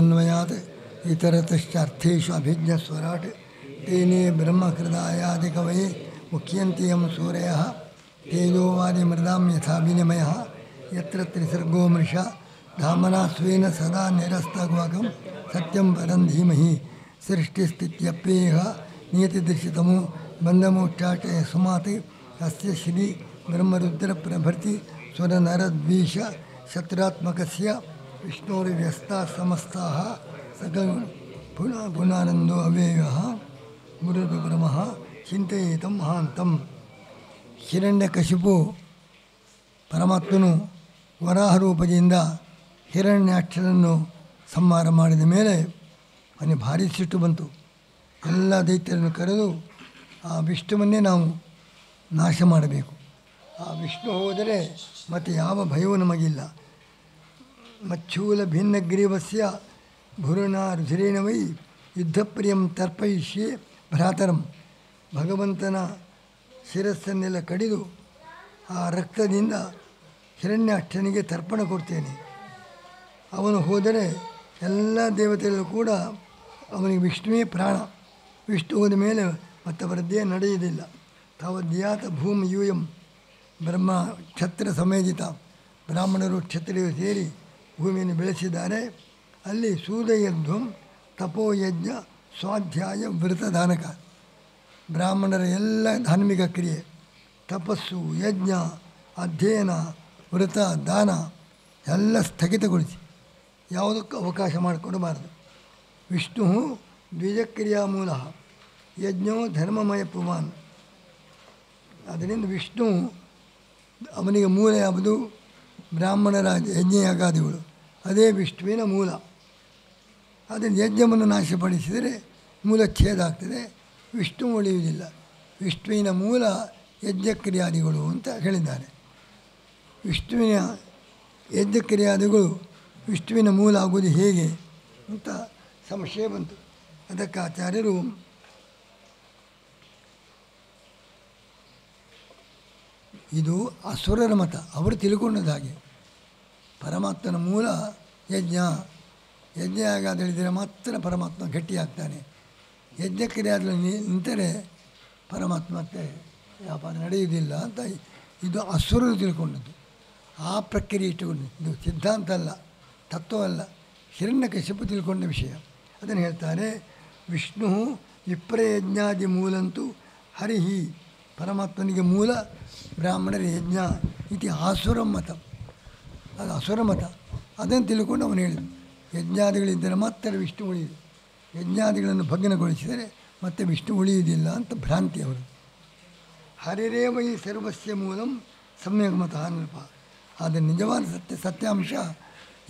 ತದ್ಯೋನ್ವಯಾತ್ ಇತರತಶ್ಚಾರ್ಥೇಷು ಅಭಿಜ್ಞಸ್ವರಾಟ್ ತೇನೇ ಬ್ರಹ್ಮಹೃದಯಾದಿಕವಯೇ ಮುಖ್ಯಂತಿ M ಸೂರ್ಯಃ ತೇಜೋವಾದಿ ಮೃದಾಂ ಯಥಾ ವಿನಿಮಯಃ ಯತ್ರ ತ್ರಿಸರ್ಗೋ ಮೃಷಾ ಧಾಮನಾ ಸ್ವೇನ ಸದಾ ನಿರಸ್ತಗ್ವಾಗಂ ಸತ್ಯಂ ಪರಂ ಧೀಮಹಿ ಸೃಷ್ಟಿಸ್ಥಿತ್ಯಪ್ಯೇಹ ನಿಯತಿದೃಶ್ಯತಮೋ ಬಂಧಮೋಕ್ಷಾಚ ಯಸ್ಮಾತ್ ಅಸ್ಯ ಶ್ರೀ ಬ್ರಹ್ಮರುದ್ರ ಪ್ರಭೃತಿ ಸ್ವರನರದ್ವೀಷ ಶತ್ರಾತ್ಮಕಸ್ಯ ವಿಷ್ಣೋರ್ವ್ಯಸ್ತಾಃ ಸಮಸ್ತಾಃ ಸಕಲ ಪುನಾನಂದೋ ಅವ್ಯಯಃ ಗುರುರ್ಬ್ರಹ್ಮಃ ಚಿಂತಯೇತಂ ಮಹಾಂತಂ. ಹಿರಣ್ಯಕಶಿಪು ಪರಮಾತ್ಮನು ವರಾಹ ರೂಪದಿಂದ ಹಿರಣ್ಯಾಕ್ಷರನ್ನು ಸಂಹಾರ ಮಾಡಿದ ಮೇಲೆ ಅವನಿಗೆ ಭಾರಿ ಸಿಟ್ಟು ಬಂತು. ಎಲ್ಲ ದೈತ್ಯರನ್ನು ಕರೆದು ಆ ವಿಷ್ಣುವನ್ನೇ ನಾವು ನಾಶ ಮಾಡಬೇಕು. ಆ ವಿಷ್ಣು ಹೋದರೆ ಮತ್ತು ಯಾವ ಭಯವೂ ನಮಗಿಲ್ಲ. ಮಚ್ಚೂಲ ಭಿನ್ನಗ್ರೀವಸ್ಯ ಭುರುನಾ ರುಧಿರೇಣ ವೈ ಯುದ್ಧಪ್ರಿಯಂ ತರ್ಪಯಿಷ್ಯೆ ಭ್ರಾತರಂ. ಭಗವಂತನ ಶಿರಸ್ಸನ್ನೆಲ್ಲ ಕಡಿದು ಆ ರಕ್ತದಿಂದ ಹಿರಣ್ಯಾಕ್ಷನಿಗೆ ತರ್ಪಣ ಕೊಡ್ತೇನೆ. ಅವನು ಹೋದರೆ ಎಲ್ಲ ದೇವತೆಗಳು ಕೂಡ ಅವನಿಗೆ ವಿಷ್ಣುವೇ ಪ್ರಾಣ. ವಿಷ್ಣು ಹೋದ ಮೇಲೆ ಮತ್ತವರದ್ದೇ ನಡೆಯುವುದಿಲ್ಲ. ತಾವದ್ಯಾತ ಭೂಮಿ ಯೂಯಂ ಬ್ರಹ್ಮ ಕ್ಷತ್ರ ಸಮೇಜಿತ ಬ್ರಾಹ್ಮಣರು ಕ್ಷತ್ರಿಯರು ಸೇರಿ ಭೂಮಿಯನ್ನು ಬೆಳೆಸಿದ್ದಾರೆ. ಅಲ್ಲಿ ಸೂದಯಧ್ವಂ ತಪೋಯಜ್ಞ ಸ್ವಾಧ್ಯಾಯ ವ್ರತದಾನಕ ಬ್ರಾಹ್ಮಣರ ಎಲ್ಲ ಧಾರ್ಮಿಕ ಕ್ರಿಯೆ ತಪಸ್ಸು ಯಜ್ಞ ಅಧ್ಯಯನ ವ್ರತ ದಾನ ಎಲ್ಲ ಸ್ಥಗಿತಗೊಳಿಸಿ ಯಾವುದಕ್ಕೂ ಅವಕಾಶ ಮಾಡಿಕೊಡಬಾರದು. ವಿಷ್ಣು ದ್ವಿಜಕ್ರಿಯಾ ಮೂಲ ಯಜ್ಞೋ ಧರ್ಮಮಯ ಪುಮಾನ್. ಅದರಿಂದ ವಿಷ್ಣು ಅವನಿಗೆ ಮೂಲ ಯಾವುದು? ಬ್ರಾಹ್ಮಣರ ಯಜ್ಞಯಾಗಾದಿಗಳು, ಅದೇ ವಿಷ್ಣುವಿನ ಮೂಲ. ಅದನ್ನು ಯಜ್ಞವನ್ನು ನಾಶಪಡಿಸಿದರೆ ಮೂಲ ಛೇದ ಆಗ್ತದೆ, ವಿಷ್ಣು ಉಳಿಯುವುದಿಲ್ಲ. ವಿಷ್ಣುವಿನ ಮೂಲ ಯಜ್ಞಕ್ರಿಯಾದಿಗಳು ಅಂತ ಹೇಳಿದ್ದಾರೆ. ವಿಷ್ಣುವಿನ ಯಜ್ಞಕ್ರಿಯಾದಿಗಳು ವಿಷ್ಣುವಿನ ಮೂಲ ಆಗುವುದು ಹೇಗೆ ಅಂತ ಸಂಶಯ ಬಂತು. ಅದಕ್ಕೆ ಆಚಾರ್ಯರು ಇದು ಅಸುರರ ಮತ, ಅವರು ತಿಳ್ಕೊಂಡದ್ದು ಹಾಗೆ. ಪರಮಾತ್ಮನ ಮೂಲ ಯಜ್ಞ. ಯಜ್ಞ ಆಗಾದ ಹೇಳಿದರೆ ಮಾತ್ರ ಪರಮಾತ್ಮ ಗಟ್ಟಿಯಾಗ್ತಾನೆ. ಯಜ್ಞಕ್ರಿಯಾದಲ್ಲಿ ನಿಂತರೆ ಪರಮಾತ್ಮ ಮತ್ತೆ ವ್ಯಾಪಾರ ನಡೆಯುವುದಿಲ್ಲ ಅಂತ ಇದು ಅಸುರರು ತಿಳ್ಕೊಂಡದ್ದು. ಆ ಪ್ರಕ್ರಿಯೆ ಇಟ್ಟುಕೊಂಡು, ಇದು ಸಿದ್ಧಾಂತ ಅಲ್ಲ, ತತ್ವ ಅಲ್ಲ, ಹಿರಣ್ಯಕಶಿಪು ತಿಳ್ಕೊಂಡ ವಿಷಯ. ಅದನ್ನು ಹೇಳ್ತಾರೆ, ವಿಷ್ಣು ವಿಪ್ರಯಜ್ಞಾದಿ ಮೂಲಂತೂ ಹರಿಹಿ. ಪರಮಾತ್ಮನಿಗೆ ಮೂಲ ಬ್ರಾಹ್ಮಣರ ಯಜ್ಞ ಇತಿ ಆಸುರ ಮತ. ಅದು ಅಸುರ ಮತ. ಅದನ್ನು ತಿಳ್ಕೊಂಡು ಅವನು ಹೇಳಿದ, ಯಜ್ಞಾದಿಗಳಿದ್ದರೆ ಮಾತ್ರ ವಿಷ್ಣು ಉಳಿಯುವುದು, ಯಜ್ಞಾದಿಗಳನ್ನು ಭಗ್ನಗೊಳಿಸಿದರೆ ಮತ್ತೆ ವಿಷ್ಣು ಉಳಿಯುವುದಿಲ್ಲ ಅಂತ ಭ್ರಾಂತಿ ಅವರು. ಹರಿರೇವ ಈ ಸರ್ವಸ್ಯ ಮೂಲಂ ಸಮ್ಯಕ್ ಮತ ನೃಪ. ಆದರೆ ನಿಜವಾದ ಸತ್ಯಾಂಶ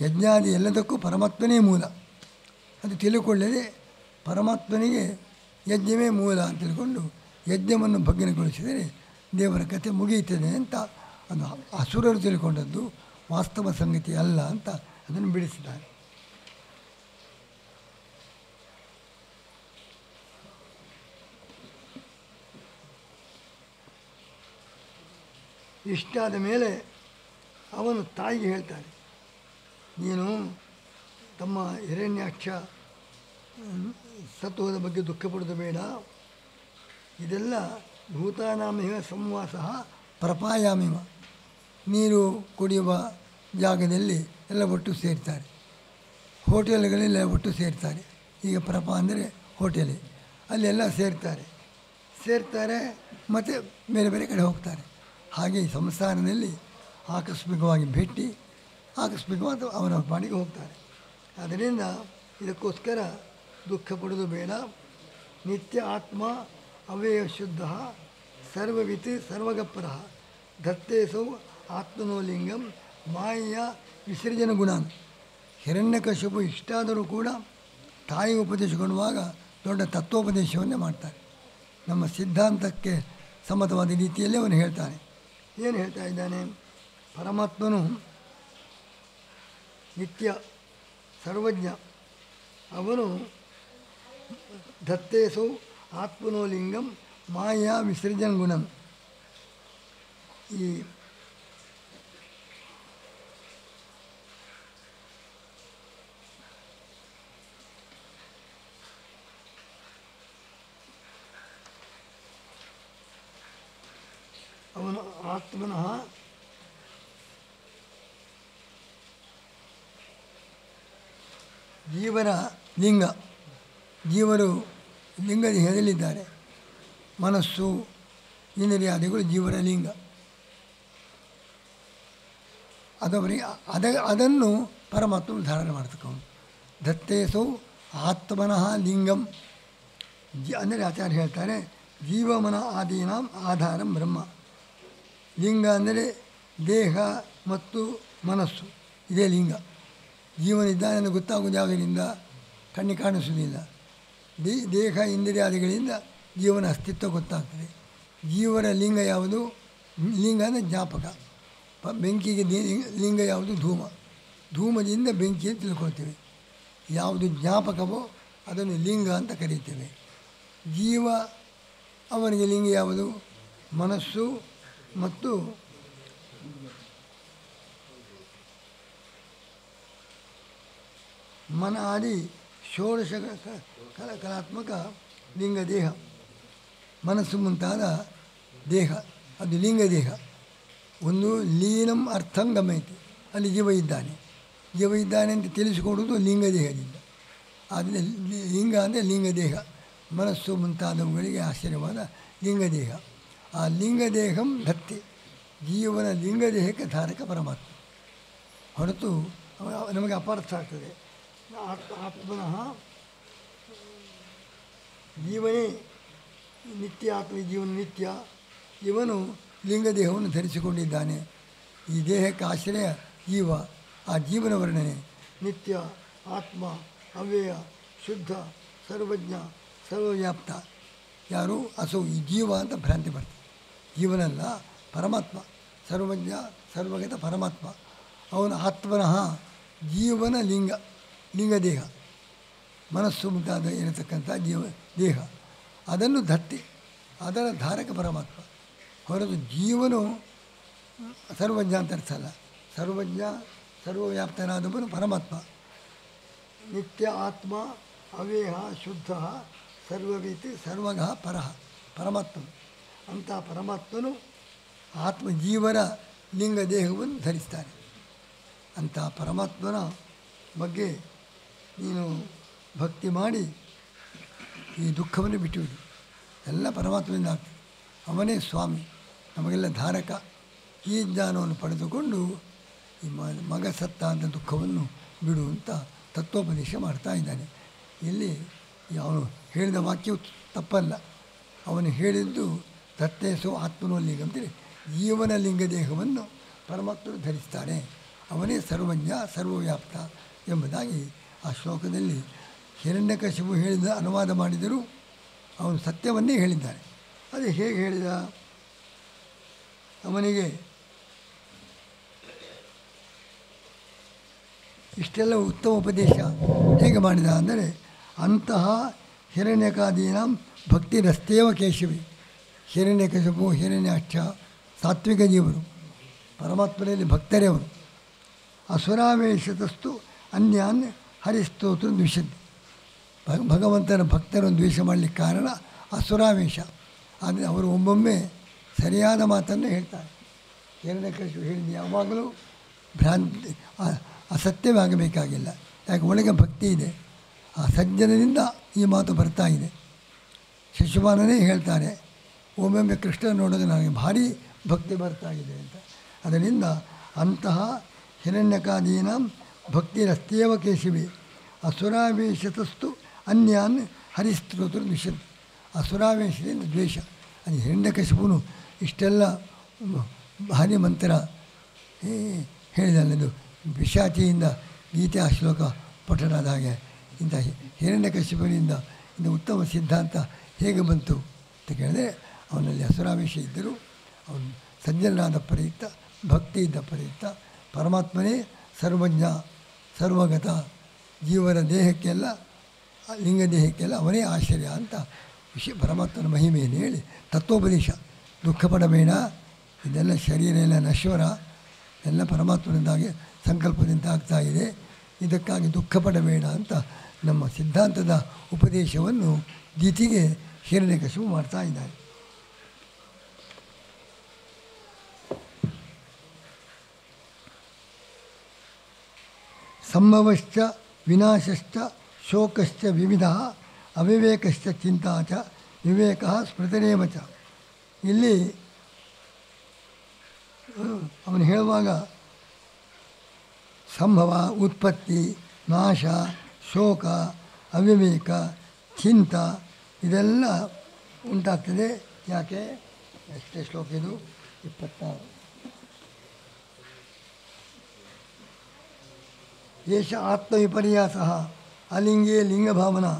ಯಜ್ಞಾದಿ ಎಲ್ಲದಕ್ಕೂ ಪರಮಾತ್ಮನೇ ಮೂಲ. ಅದು ತಿಳ್ಕೊಳ್ಳದೆ ಪರಮಾತ್ಮನಿಗೆ ಯಜ್ಞವೇ ಮೂಲ ಅಂತ ತಿಳ್ಕೊಂಡು ಯಜ್ಞವನ್ನು ಭಗ್ನಗೊಳಿಸಿದರೆ ದೇವರ ಕಥೆ ಮುಗಿಯುತ್ತದೆ ಅಂತ ಅದು ಅಸುರರು ತಿಳ್ಕೊಂಡದ್ದು ವಾಸ್ತವ ಸಂಗತಿ ಅಲ್ಲ ಅಂತ ಅದನ್ನು ಬಿಡಿಸಿದ್ದಾರೆ. ಇಷ್ಟಾದ ಮೇಲೆ ಅವನು ತಾಯಿಗೆ ಹೇಳ್ತಾನೆ, ನೀನು ತಮ್ಮ ಹಿರಣ್ಯಾಕ್ಷ ಸತ್ವದ ಬಗ್ಗೆ ದುಃಖ ಪಡೋದು ಬೇಡ. ಇದೆಲ್ಲ ಭೂತಾನಾಮಿವ ಸಂವಾಸ ಪ್ರಪಾಯಾಮಿವ. ನೀರು ಕುಡಿಯುವ ಜಾಗದಲ್ಲಿ ಎಲ್ಲ ಒಟ್ಟು ಸೇರ್ತಾರೆ, ಹೋಟೆಲ್ಗಳೆಲ್ಲ ಒಟ್ಟು ಸೇರ್ತಾರೆ. ಈಗ ಪ್ರಪ ಅಂದರೆ ಹೋಟೆಲ್, ಅಲ್ಲೆಲ್ಲ ಸೇರ್ತಾರೆ ಮತ್ತು ಬೇರೆ ಬೇರೆ ಕಡೆ ಹೋಗ್ತಾರೆ. ಹಾಗೆ ಈ ಸಂಸಾರದಲ್ಲಿ ಆಕಸ್ಮಿಕವಾಗಿ ಭೇಟಿ, ಆಕಸ್ಮಿಕವಾದ ಅವರ ಪಾಡಿಗೆ ಹೋಗ್ತಾರೆ. ಆದ್ದರಿಂದ ಇದಕ್ಕೋಸ್ಕರ ದುಃಖ ಪಡೋದು ಬೇಡ. ನಿತ್ಯ ಆತ್ಮ ಅವ್ಯಯ ಶುದ್ಧ ಸರ್ವವಿತ್ ಸರ್ವಗಪ್ಪರ ದತ್ತೇಸೌ ಆತ್ಮನೋ ಲಿಂಗಂ ಮಾಯ ವಿಸರ್ಜನ ಗುಣ. ಹಿರಣ್ಯಕಶಿಪು ಇಷ್ಟಾದರೂ ಕೂಡ ತಾಯಿ ಉಪದೇಶ ಕೊಡುವಾಗ ದೊಡ್ಡ ತತ್ವೋಪದೇಶವನ್ನೇ ಮಾಡ್ತಾರೆ. ನಮ್ಮ ಸಿದ್ಧಾಂತಕ್ಕೆ ಸಮ್ಮತವಾದ ರೀತಿಯಲ್ಲಿ ಅವನು ಹೇಳ್ತಾನೆ. ಏನು ಹೇಳ್ತಾ ಇದ್ದಾನೆ? ಪರಮಾತ್ಮನು ನಿತ್ಯ ಸರ್ವಜ್ಞ. ಅವನು ದತ್ತೇಸು ಆತ್ಮನೋ ಲಿಂಗಂ ಮಾಯಾ ವಿಸರ್ಜನ ಗುಣಂ. ಈ ಆತ್ಮನಃ ಜೀವನ ಲಿಂಗ, ಜೀವರು ಲಿಂಗದ ಹೆದಲಿದ್ದಾರೆ. ಮನಸ್ಸು ಇಂದ್ರಿಯಾದಿಗಳು ಜೀವನ ಲಿಂಗ. ಅದವರಿಗೆ ಅದನ್ನು ಪರಮಾತ್ಮ ಧಾರಣೆ ಮಾಡ್ತಕ್ಕವನು. ದತ್ತೇಸೌ ಆತ್ಮನಃ ಲಿಂಗಂ ಅಂದರೆ ಆಚಾರ್ಯ ಹೇಳ್ತಾರೆ, ಜೀವಮನ ಆದೀನಾಂ ಆಧಾರಂ ಬ್ರಹ್ಮ. ಲಿಂಗ ಅಂದರೆ ದೇಹ ಮತ್ತು ಮನಸ್ಸು, ಇದೇ ಲಿಂಗ. ಜೀವನಿದ್ದಾನೆ ಗೊತ್ತಾಗೋದು ಯಾವುದರಿಂದ? ಕಣ್ಣಿಗೆ ಕಾಣಿಸುವುದಿಲ್ಲ. ದೇಹ ಇಂದ್ರಿಯಾದಿಗಳಿಂದ ಜೀವನ ಅಸ್ತಿತ್ವ ಗೊತ್ತಾಗ್ತದೆ. ಜೀವನ ಲಿಂಗ ಯಾವುದು? ಲಿಂಗ ಅಂದರೆ ಜ್ಞಾಪಕ. ಬೆಂಕಿಗೆ ಲಿಂಗ ಯಾವುದು? ಧೂಮ. ಧೂಮದಿಂದ ಬೆಂಕಿಯನ್ನು ತಿಳ್ಕೊಳ್ತೇವೆ. ಯಾವುದು ಜ್ಞಾಪಕವೋ ಅದನ್ನು ಲಿಂಗ ಅಂತ ಕರೀತೇವೆ. ಜೀವ ಅವನಿಗೆ ಲಿಂಗ ಯಾವುದು? ಮನಸ್ಸು ಮತ್ತು ಮನ ಆದಿ ಷೋಡಶ ಕಲಾತ್ಮಕ ಲಿಂಗ ದೇಹ. ಮನಸ್ಸು ಮುಂತಾದ ದೇಹ ಅದು ಲಿಂಗ ದೇಹ. ಒಂದು ಲೀನಂ ಅರ್ಥಂ ಗಮಯತಿ, ಅಲ್ಲಿ ಜೀವ ಇದ್ದಾನೆ. ಜೀವ ಇದ್ದಾನೆ ಅಂತ ತಿಳಿಸಿಕೊಡುವುದು ಲಿಂಗ ದೇಹದಿಂದ. ಆದರೆ ಲಿಂಗ ಅಂದರೆ ಲಿಂಗ ದೇಹ, ಮನಸ್ಸು ಮುಂತಾದವುಗಳಿಗೆ ಆಶ್ಚರ್ಯವಾದ ಲಿಂಗ ದೇಹ. ಆ ಲಿಂಗ ದೇಹಂ ಧತ್ತೆ, ಜೀವನ ಲಿಂಗ ದೇಹಕ್ಕೆ ಧಾರಕ ಪರಮಾತ್ಮ. ಹೊರತು ನಮಗೆ ಅಪಾರ್ಥ ಆಗ್ತದೆ. ಆತ್ಮನಃ ಜೀವನೇ ನಿತ್ಯ, ಆತ್ಮ ಜೀವನ ನಿತ್ಯ. ಇವನು ಲಿಂಗ ದೇಹವನ್ನು ಧರಿಸಿಕೊಂಡಿದ್ದಾನೆ. ಈ ದೇಹಕ್ಕೆ ಆಶ್ರಯ ಜೀವ. ಆ ಜೀವನ ವರ್ಣನೆ ನಿತ್ಯ, ಆತ್ಮ, ಅವ್ಯಯ, ಶುದ್ಧ, ಸರ್ವಜ್ಞ, ಸರ್ವವ್ಯಾಪ್ತ. ಯಾರು? ಅಸೌ ಈ ಜೀವ ಅಂತ ಭ್ರಾಂತಿ ಬರ್ತದೆ. ಜೀವನಲ್ಲ, ಪರಮಾತ್ಮ, ಸರ್ವಜ್ಞ ಸರ್ವಗತ ಪರಮಾತ್ಮ. ಅವನು ಆತ್ಮನಃ ಜೀವನ ಲಿಂಗ, ಲಿಂಗ ದೇಹ, ಮನಸ್ಸು ಮುಂತಾದ ಇರತಕ್ಕಂಥ ದೇಹ, ಅದನ್ನು ಧತ್ತೆ, ಅದರ ಧಾರಕ ಪರಮಾತ್ಮ. ಹೊರತು ಜೀವನು ಸರ್ವಜ್ಞ ಅಂತ ಅರ್ಥಲ್ಲ. ಸರ್ವಜ್ಞ ಸರ್ವವ್ಯಾಪ್ತನಾದವನು ಪರಮಾತ್ಮ. ನಿತ್ಯ ಆತ್ಮ, ಅವ್ಯಯ, ಶುದ್ಧ, ಸರ್ವವಿತ್, ಸರ್ವಗಃ ಪರಃ ಪರಮಾತ್ಮನು. ಅಂಥ ಪರಮಾತ್ಮನು ಆತ್ಮ ಜೀವನ ಲಿಂಗ ದೇಹವನ್ನು ಧರಿಸ್ತಾನೆ. ಅಂಥ ಪರಮಾತ್ಮನ ಬಗ್ಗೆ ನೀನು ಭಕ್ತಿ ಮಾಡಿ ಈ ದುಃಖವನ್ನು ಬಿಟ್ಟುಬಿಡು. ಎಲ್ಲ ಪರಮಾತ್ಮದಿಂದ ಆಗ್ತದೆ. ಅವನೇ ಸ್ವಾಮಿ, ನಮಗೆಲ್ಲ ಧಾರಕ. ಈ ಜ್ಞಾನವನ್ನು ಪಡೆದುಕೊಂಡು ಈ ಮಗ ಸತ್ತ ಅಂತ ದುಃಖವನ್ನು ಬಿಡು ಅಂತ ತತ್ವೋಪದೇಶ ಮಾಡ್ತಾ ಇದ್ದಾನೆ. ಇಲ್ಲಿ ಅವನು ಹೇಳಿದ ವಾಕ್ಯವು ತಪ್ಪಲ್ಲ. ಅವನು ಹೇಳಿದ್ದು ತತ್ತೇಸು ಆತ್ಮನೋ ಲಿಂಗ ಅಂತೇಳಿ ಜೀವನ ಲಿಂಗ ದೇಹವನ್ನು ಪರಮಾತ್ಮನು ಧರಿಸ್ತಾನೆ. ಅವನೇ ಸರ್ವಜ್ಞ ಸರ್ವವ್ಯಾಪ್ತ ಎಂಬುದಾಗಿ ಆ ಶ್ಲೋಕದಲ್ಲಿ ಹಿರಣ್ಯಕಶಿಪು ಹೇಳಿದ ಅನುವಾದ ಮಾಡಿದರೂ ಅವನು ಸತ್ಯವನ್ನೇ ಹೇಳಿದ್ದಾನೆ. ಅದು ಹೇಗೆ ಹೇಳಿದ? ಅವನಿಗೆ ಇಷ್ಟೆಲ್ಲ ಉತ್ತಮ ಉಪದೇಶ ಹೇಗೆ ಮಾಡಿದ ಅಂದರೆ, ಅಂತಹ ಹಿರಣ್ಯಕಾದೀನಾಂ ಭಕ್ತಿರಸ್ತೇವ ಕೇಶವಿ. ಹಿರಣ್ಯಕಶಿಪು, ಹಿರಣ್ಯಾಕ್ಷ ಸಾತ್ವಿಕ ಜೀವರು, ಪರಮಾತ್ಮನಲ್ಲಿ ಭಕ್ತರೇ ಅವರು. ಅಸುರಾವೇಶತಸ್ತು ಅನ್ಯಾನ್ ಹರಿಸ್ತೋತ್ರ ದ್ವಿಷಂತಿ. ಭಗವಂತನ ಭಕ್ತರನ್ನು ದ್ವೇಷ ಮಾಡಲಿಕ್ಕೆ ಕಾರಣ ಅಸುರಾವೇಶ. ಆದರೆ ಅವರು ಒಮ್ಮೊಮ್ಮೆ ಸರಿಯಾದ ಮಾತನ್ನು ಹೇಳ್ತಾರೆ. ಹಿರಣ್ಯಕಶಿಪು ಹೇಳಿದ್ದು ಯಾವಾಗಲೂ ಭ್ರಾಂತಿ ಅಸತ್ಯವಾಗಬೇಕಾಗಿಲ್ಲ. ಯಾಕೆ? ಒಳಗೆ ಭಕ್ತಿ ಇದೆ. ಆ ಸಜ್ಜನದಿಂದ ಈ ಮಾತು ಬರ್ತಾ ಇದೆ. ಶಿಶುಪಾಲನೇ ಹೇಳ್ತಾರೆ, ಒಮ್ಮೊಮ್ಮೆ ಕೃಷ್ಣ ನೋಡೋದು ನನಗೆ ಭಾರಿ ಭಕ್ತಿ ಬರ್ತಾ ಇದೆ ಅಂತ. ಅದರಿಂದ ಅಂತಹ ಹಿರಣ್ಯಕಾದೀನಾಂ ಭಕ್ತಿರಸ್ತೇವ ಕೇಶವಿ ಅಸುರಾವೇಶತಸ್ತು ಅನ್ಯಾನ್ ಹರಿಸ್ತೋತ್ರ ದ್ವಿಷನ್. ಅಸುರಾವೇಶದಿಂದ ದ್ವೇಷ. ಅದು ಹಿರಣ್ಯಕಶಿಪುನು ಇಷ್ಟೆಲ್ಲ ಭಾರಿ ಮಂತ್ರ ಹೇಳಿದಲ್ಲದು ಪಿಶಾಚಿಯಿಂದ ಗೀತೆ ಆ ಶ್ಲೋಕ ಪಠಣದ ಹಾಗೆ ಇಂಥ ಹಿರಣ್ಯಕಶಿಪುನಿಂದ ಇಂಥ ಉತ್ತಮ ಸಿದ್ಧಾಂತ ಹೇಗೆ ಬಂತು ಅಂತ ಕೇಳಿದ್ರೆ, ಅವನಲ್ಲಿ ಅಸುರಾವೇಶ ಇದ್ದರೂ ಅವನು ಸಜ್ಜನನಾದ ಪ್ರಯುಕ್ತ, ಭಕ್ತಿ ಇದ್ದ ಪ್ರಯುಕ್ತ ಪರಮಾತ್ಮನೇ ಸರ್ವಜ್ಞ ಸರ್ವಗತ. ಜೀವನ ದೇಹಕ್ಕೆಲ್ಲ, ಲಿಂಗ ದೇಹಕ್ಕೆಲ್ಲ ಅವನೇ ಆಶ್ಚರ್ಯ ಅಂತ ಪರಮಾತ್ಮನ ಮಹಿಮೆಯನ್ನು ಹೇಳಿ ತತ್ವೋಪದೇಶ. ದುಃಖ ಪಡಬೇಡ, ಇದೆಲ್ಲ ಶರೀರ ಎಲ್ಲ ನಶ್ವರ, ಎಲ್ಲ ಪರಮಾತ್ಮನಿಂದಾಗಿ ಸಂಕಲ್ಪದಿಂದ ಆಗ್ತಾ ಇದೆ, ಇದಕ್ಕಾಗಿ ದುಃಖ ಪಡಬೇಡ ಅಂತ ನಮ್ಮ ಸಿದ್ಧಾಂತದ ಉಪದೇಶವನ್ನು ಗೀತೆಗೆ ಹಿರಣ್ಯಕಶಿಪು ಮಾಡ್ತಾ ಇದ್ದಾರೆ. ಸಂಭವಶ್ಚ ವಿನಾಶಶ್ಚ ಶೋಕಶ್ಚ ವಿವಿಧ ಅವಿವೇಕಶ್ಚ ಚಿಂತಾ ಚ ವಿವೇಕ ಸ್ಮೃತಿರೇವ ಚ. ಇಲ್ಲಿ ಅವನು ಹೇಳುವಾಗ ಸಂಭವ, ಉತ್ಪತ್ತಿ, ನಾಶ, ಶೋಕ, ಅವಿವೇಕ, ಚಿಂತ ಇದೆಲ್ಲ ಉಂಟಾಗ್ತದೆ. ಯಾಕೆ? ಎಷ್ಟೇ ಶ್ಲೋಕ ಇದು? 26. ಏಷ ಆತ್ಮವಿಪರ್ಯಾಸಃ ಅಲಿಂಗೇ ಲಿಂಗಭಾವನಾ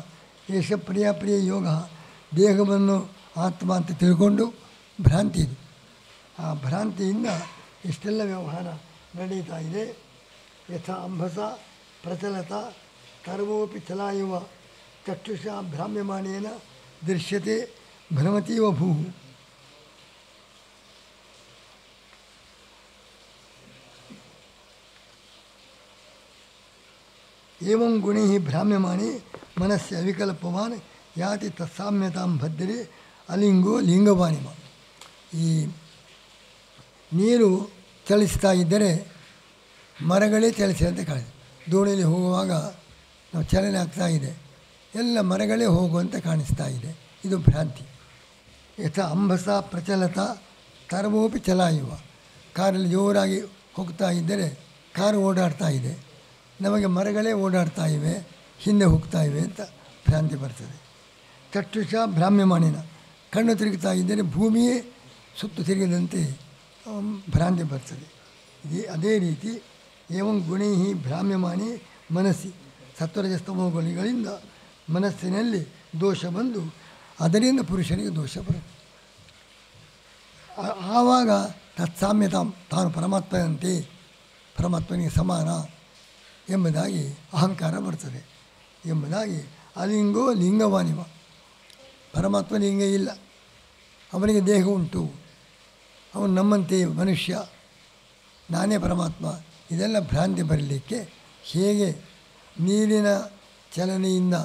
ಏಷ ಪ್ರಿಯ ಯೋಗ. ದೇಹವನ್ನು ಆತ್ಮ ಅಂತ ತಿಳ್ಕೊಂಡು ಭ್ರಾಂತಿ ಇದು. ಆ ಭ್ರಾಂತಿಯಿಂದ ಎಷ್ಟೆಲ್ಲ ವ್ಯವಹಾರ ನಡೀತಾ ಇದೆ. ಯಥಾ ಅಂಬಸ ಪ್ರಚಲತ ಸರ್ವೋಪಿ ಚಲಾಯುವ ಚಕ್ಷುಷ ಭ್ರಾಮ್ಯಮಾನೇನ ದೃಶ್ಯತೆ ಭ್ರಮತೀವ ಭೂ. ಏವಂ ಗುಣೈ ಭ್ರಾಮ್ಯಮಾಣಿ ಮನಸ್ಸು ಅವಿಕಲ್ಪವಾನ್ ಯಾತಿ ತತ್ಸಾಮ್ಯತಾಂ ಭದ್ರೇ ಅಲಿಂಗೋ ಲಿಂಗವಾನಿಮ. ಈ ನೀರು ಚಲಿಸ್ತಾ ಇದ್ದರೆ ಮರಗಳೇ ಚಲಿಸಿದಂತೆ ಕಾಣಿದೆ. ದೋಣಿಯಲ್ಲಿ ಹೋಗುವಾಗ ನಾವು ಚಲನೆ ಆಗ್ತಾ ಇದೆ, ಎಲ್ಲ ಮರಗಳೇ ಹೋಗುವಂತೆ ಕಾಣಿಸ್ತಾ ಇದೆ. ಇದು ಭ್ರಾಂತಿ. ಯಥಾ ಅಂಬಸ ಪ್ರಚಲತ ಸರ್ವೋಪಿ ಚಲಾಯುವ. ಕಾರಲ್ಲಿ ಜೋರಾಗಿ ಹೋಗ್ತಾ ಇದ್ದರೆ ಕಾರು ಓಡಾಡ್ತಾ ಇದೆ, ನಮಗೆ ಮರಗಳೇ ಓಡಾಡ್ತಾ ಇವೆ, ಹಿಂದೆ ಹೋಗ್ತಾ ಇವೆ ಅಂತ ಭ್ರಾಂತಿ ಬರ್ತದೆ. ಚಕ್ಷುಷ ಭ್ರಾಮ್ಯಮಾಣಿನ, ಕಣ್ಣು ತಿರುಗುತ್ತಾ ಇದ್ದರೆ ಭೂಮಿಯೇ ಸುತ್ತು ತಿರುಗಿದಂತೆ ಭ್ರಾಂತಿ ಬರ್ತದೆ. ಅದೇ ರೀತಿ ಏವಂ ಗುಣೈ ಭ್ರಾಮ್ಯಮಾಣಿ ಮನಸ್ಸಿ, ಸತ್ವರಜಸ್ತಮೋಗುಣಿಗಳಿಂದ ಮನಸ್ಸಿನಲ್ಲಿ ದೋಷ ಬಂದು ಅದರಿಂದ ಪುರುಷನಿಗೆ ದೋಷ ಬರುತ್ತೆ. ಆವಾಗ ತತ್ಸಾಮ್ಯತ, ತಾನು ಪರಮಾತ್ಮನಂತೆ, ಪರಮಾತ್ಮನಿಗೆ ಸಮಾನ ಎಂಬುದಾಗಿ ಅಹಂಕಾರ ಬರ್ತದೆ. ಎಂಬುದಾಗಿ ಅಲಿಂಗೋ ಲಿಂಗವಾನಿವ, ಪರಮಾತ್ಮ ಲಿಂಗ ಇಲ್ಲ, ಅವನಿಗೆ ದೇಹ ಉಂಟು, ಅವನು ನಮ್ಮಂತೆ ಮನುಷ್ಯ, ನಾನೇ ಪರಮಾತ್ಮ, ಇದೆಲ್ಲ ಭ್ರಾಂತಿ ಬರಲಿಕ್ಕೆ ಹೇಗೆ ನೀರಿನ ಚಲನೆಯಿಂದ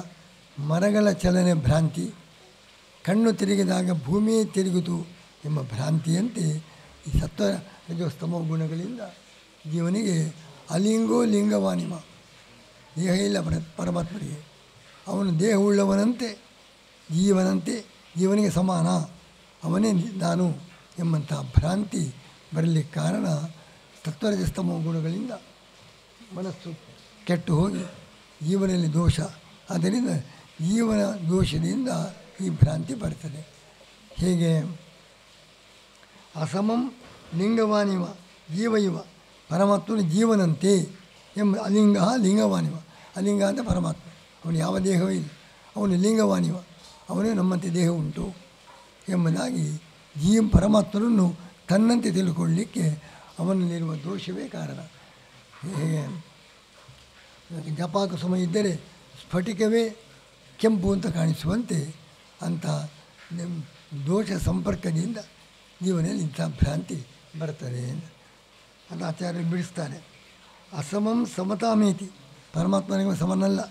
ಮರಗಳ ಚಲನೆ ಭ್ರಾಂತಿ, ಕಣ್ಣು ತಿರುಗಿದಾಗ ಭೂಮಿಯೇ ತಿರುಗಿತು ಎಂಬ ಭ್ರಾಂತಿಯಂತೆ ಈ ಸತ್ವ ರಜೋಸ್ತಮೋ ಗುಣಗಳಿಂದ ಜೀವನಿಗೆ ಅಲಿಂಗೋ ಲಿಂಗವಾನಿಮ, ದೇಹ ಇಲ್ಲ ಪರಮಾತ್ಮನಿಗೆ, ಅವನು ದೇಹವುಳ್ಳವನಂತೆ, ಜೀವನಂತೆ, ಜೀವನಿಗೆ ಸಮಾನ, ಅವನೇ ನಾನು ಎಂಬಂಥ ಭ್ರಾಂತಿ ಬರಲಿಕ್ಕೆ ಕಾರಣ ಸತ್ವರಜಸ್ತಮೋ ಗುಣಗಳಿಂದ ಮನಸ್ಸು ಕೆಟ್ಟು ಹೋಗಿ ಜೀವನದಲ್ಲಿ ದೋಷ. ಆದ್ದರಿಂದ ಜೀವನ ದೋಷದಿಂದ ಈ ಭ್ರಾಂತಿ ಬರ್ತದೆ. ಹೇಗೆ? ಅಸಮಂ ಲಿಂಗವಾನಿವ ಜೀವ ಇವ, ಪರಮಾತ್ಮನ ಜೀವನಂತೆ ಎಂಬ ಅಲಿಂಗ ಲಿಂಗವಾನಿವ. ಅಲಿಂಗ ಅಂತ ಪರಮಾತ್ಮ, ಅವನು ಯಾವ ದೇಹವೂ ಇಲ್ಲ, ಅವನು ಲಿಂಗವಾನಿವ, ಅವನೇ ನಮ್ಮಂತೆ ದೇಹ ಉಂಟು ಎಂಬುದಾಗಿ ಪರಮಾತ್ಮನನ್ನು ತನ್ನಂತೆ ತಿಳ್ಕೊಳ್ಳಲಿಕ್ಕೆ ಅವನಲ್ಲಿರುವ ದೋಷವೇ ಕಾರಣ. ಹೇಗೆ ಜಪಾಕ ಸುಮ ಇದ್ದರೆ ಸ್ಫಟಿಕವೇ ಕೆಂಪು ಅಂತ ಕಾಣಿಸುವಂತೆ ಅಂಥ ದೋಷ ಸಂಪರ್ಕದಿಂದ ಜೀವನದಲ್ಲಿ ಇಂಥ ಭ್ರಾಂತಿ ಬರ್ತದೆ ಅಂತ ಆಚಾರ್ಯರು ಬಿಡಿಸ್ತಾರೆ. ಅಸಮಂ ಸಮತಾಮೇತಿ, ಪರಮಾತ್ಮನಿಗೆ ಸಮನಲ್ಲ,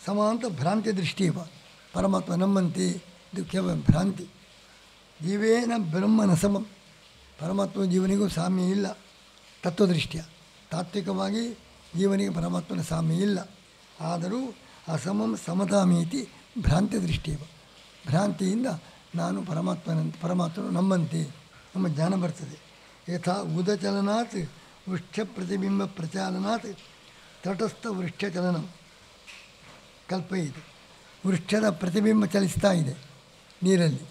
ಸಮ ಅಂತ ಭ್ರಾಂತಿ ದೃಷ್ಟಿಯವ, ಪರಮಾತ್ಮ ನಮ್ಮಂತೆ, ಇದು ಕೇವಲ ಭ್ರಾಂತಿ. ಜೀವೇನ ಬ್ರಹ್ಮನ ಸಮಂ, ಪರಮಾತ್ಮ ಜೀವನಿಗೂ ಸಾಮ್ಯ ಇಲ್ಲ ತತ್ವದೃಷ್ಟಿಯ, ತಾತ್ವಿಕವಾಗಿ ಜೀವನಿಗೆ ಪರಮಾತ್ಮನ ಸಾಮ್ಯ ಇಲ್ಲ. ಆದರೂ ಅಸಮಂ ಸಮತಾಮೀತಿ ಭ್ರಾಂತಿ ದೃಷ್ಟಿಯವ, ಭ್ರಾಂತಿಯಿಂದ ನಾನು ಪರಮಾತ್ಮನು ನಮ್ಮಂತೆ ನಮ್ಮ ಜ್ಞಾನ ಬರ್ತದೆ. ಯಥಾ ಉದಚಲನಾತ್ ವೃಕ್ಷ ಪ್ರತಿಬಿಂಬ ಪ್ರಚಾಲನಾತ್ ತಟಸ್ಥ ವೃಕ್ಷಚಲನ ಕಲ್ಪಯಿತು. ವೃಕ್ಷದ ಪ್ರತಿಬಿಂಬ ಚಲಿಸ್ತಾ ಇದೆ ನೀರಲ್ಲಿ,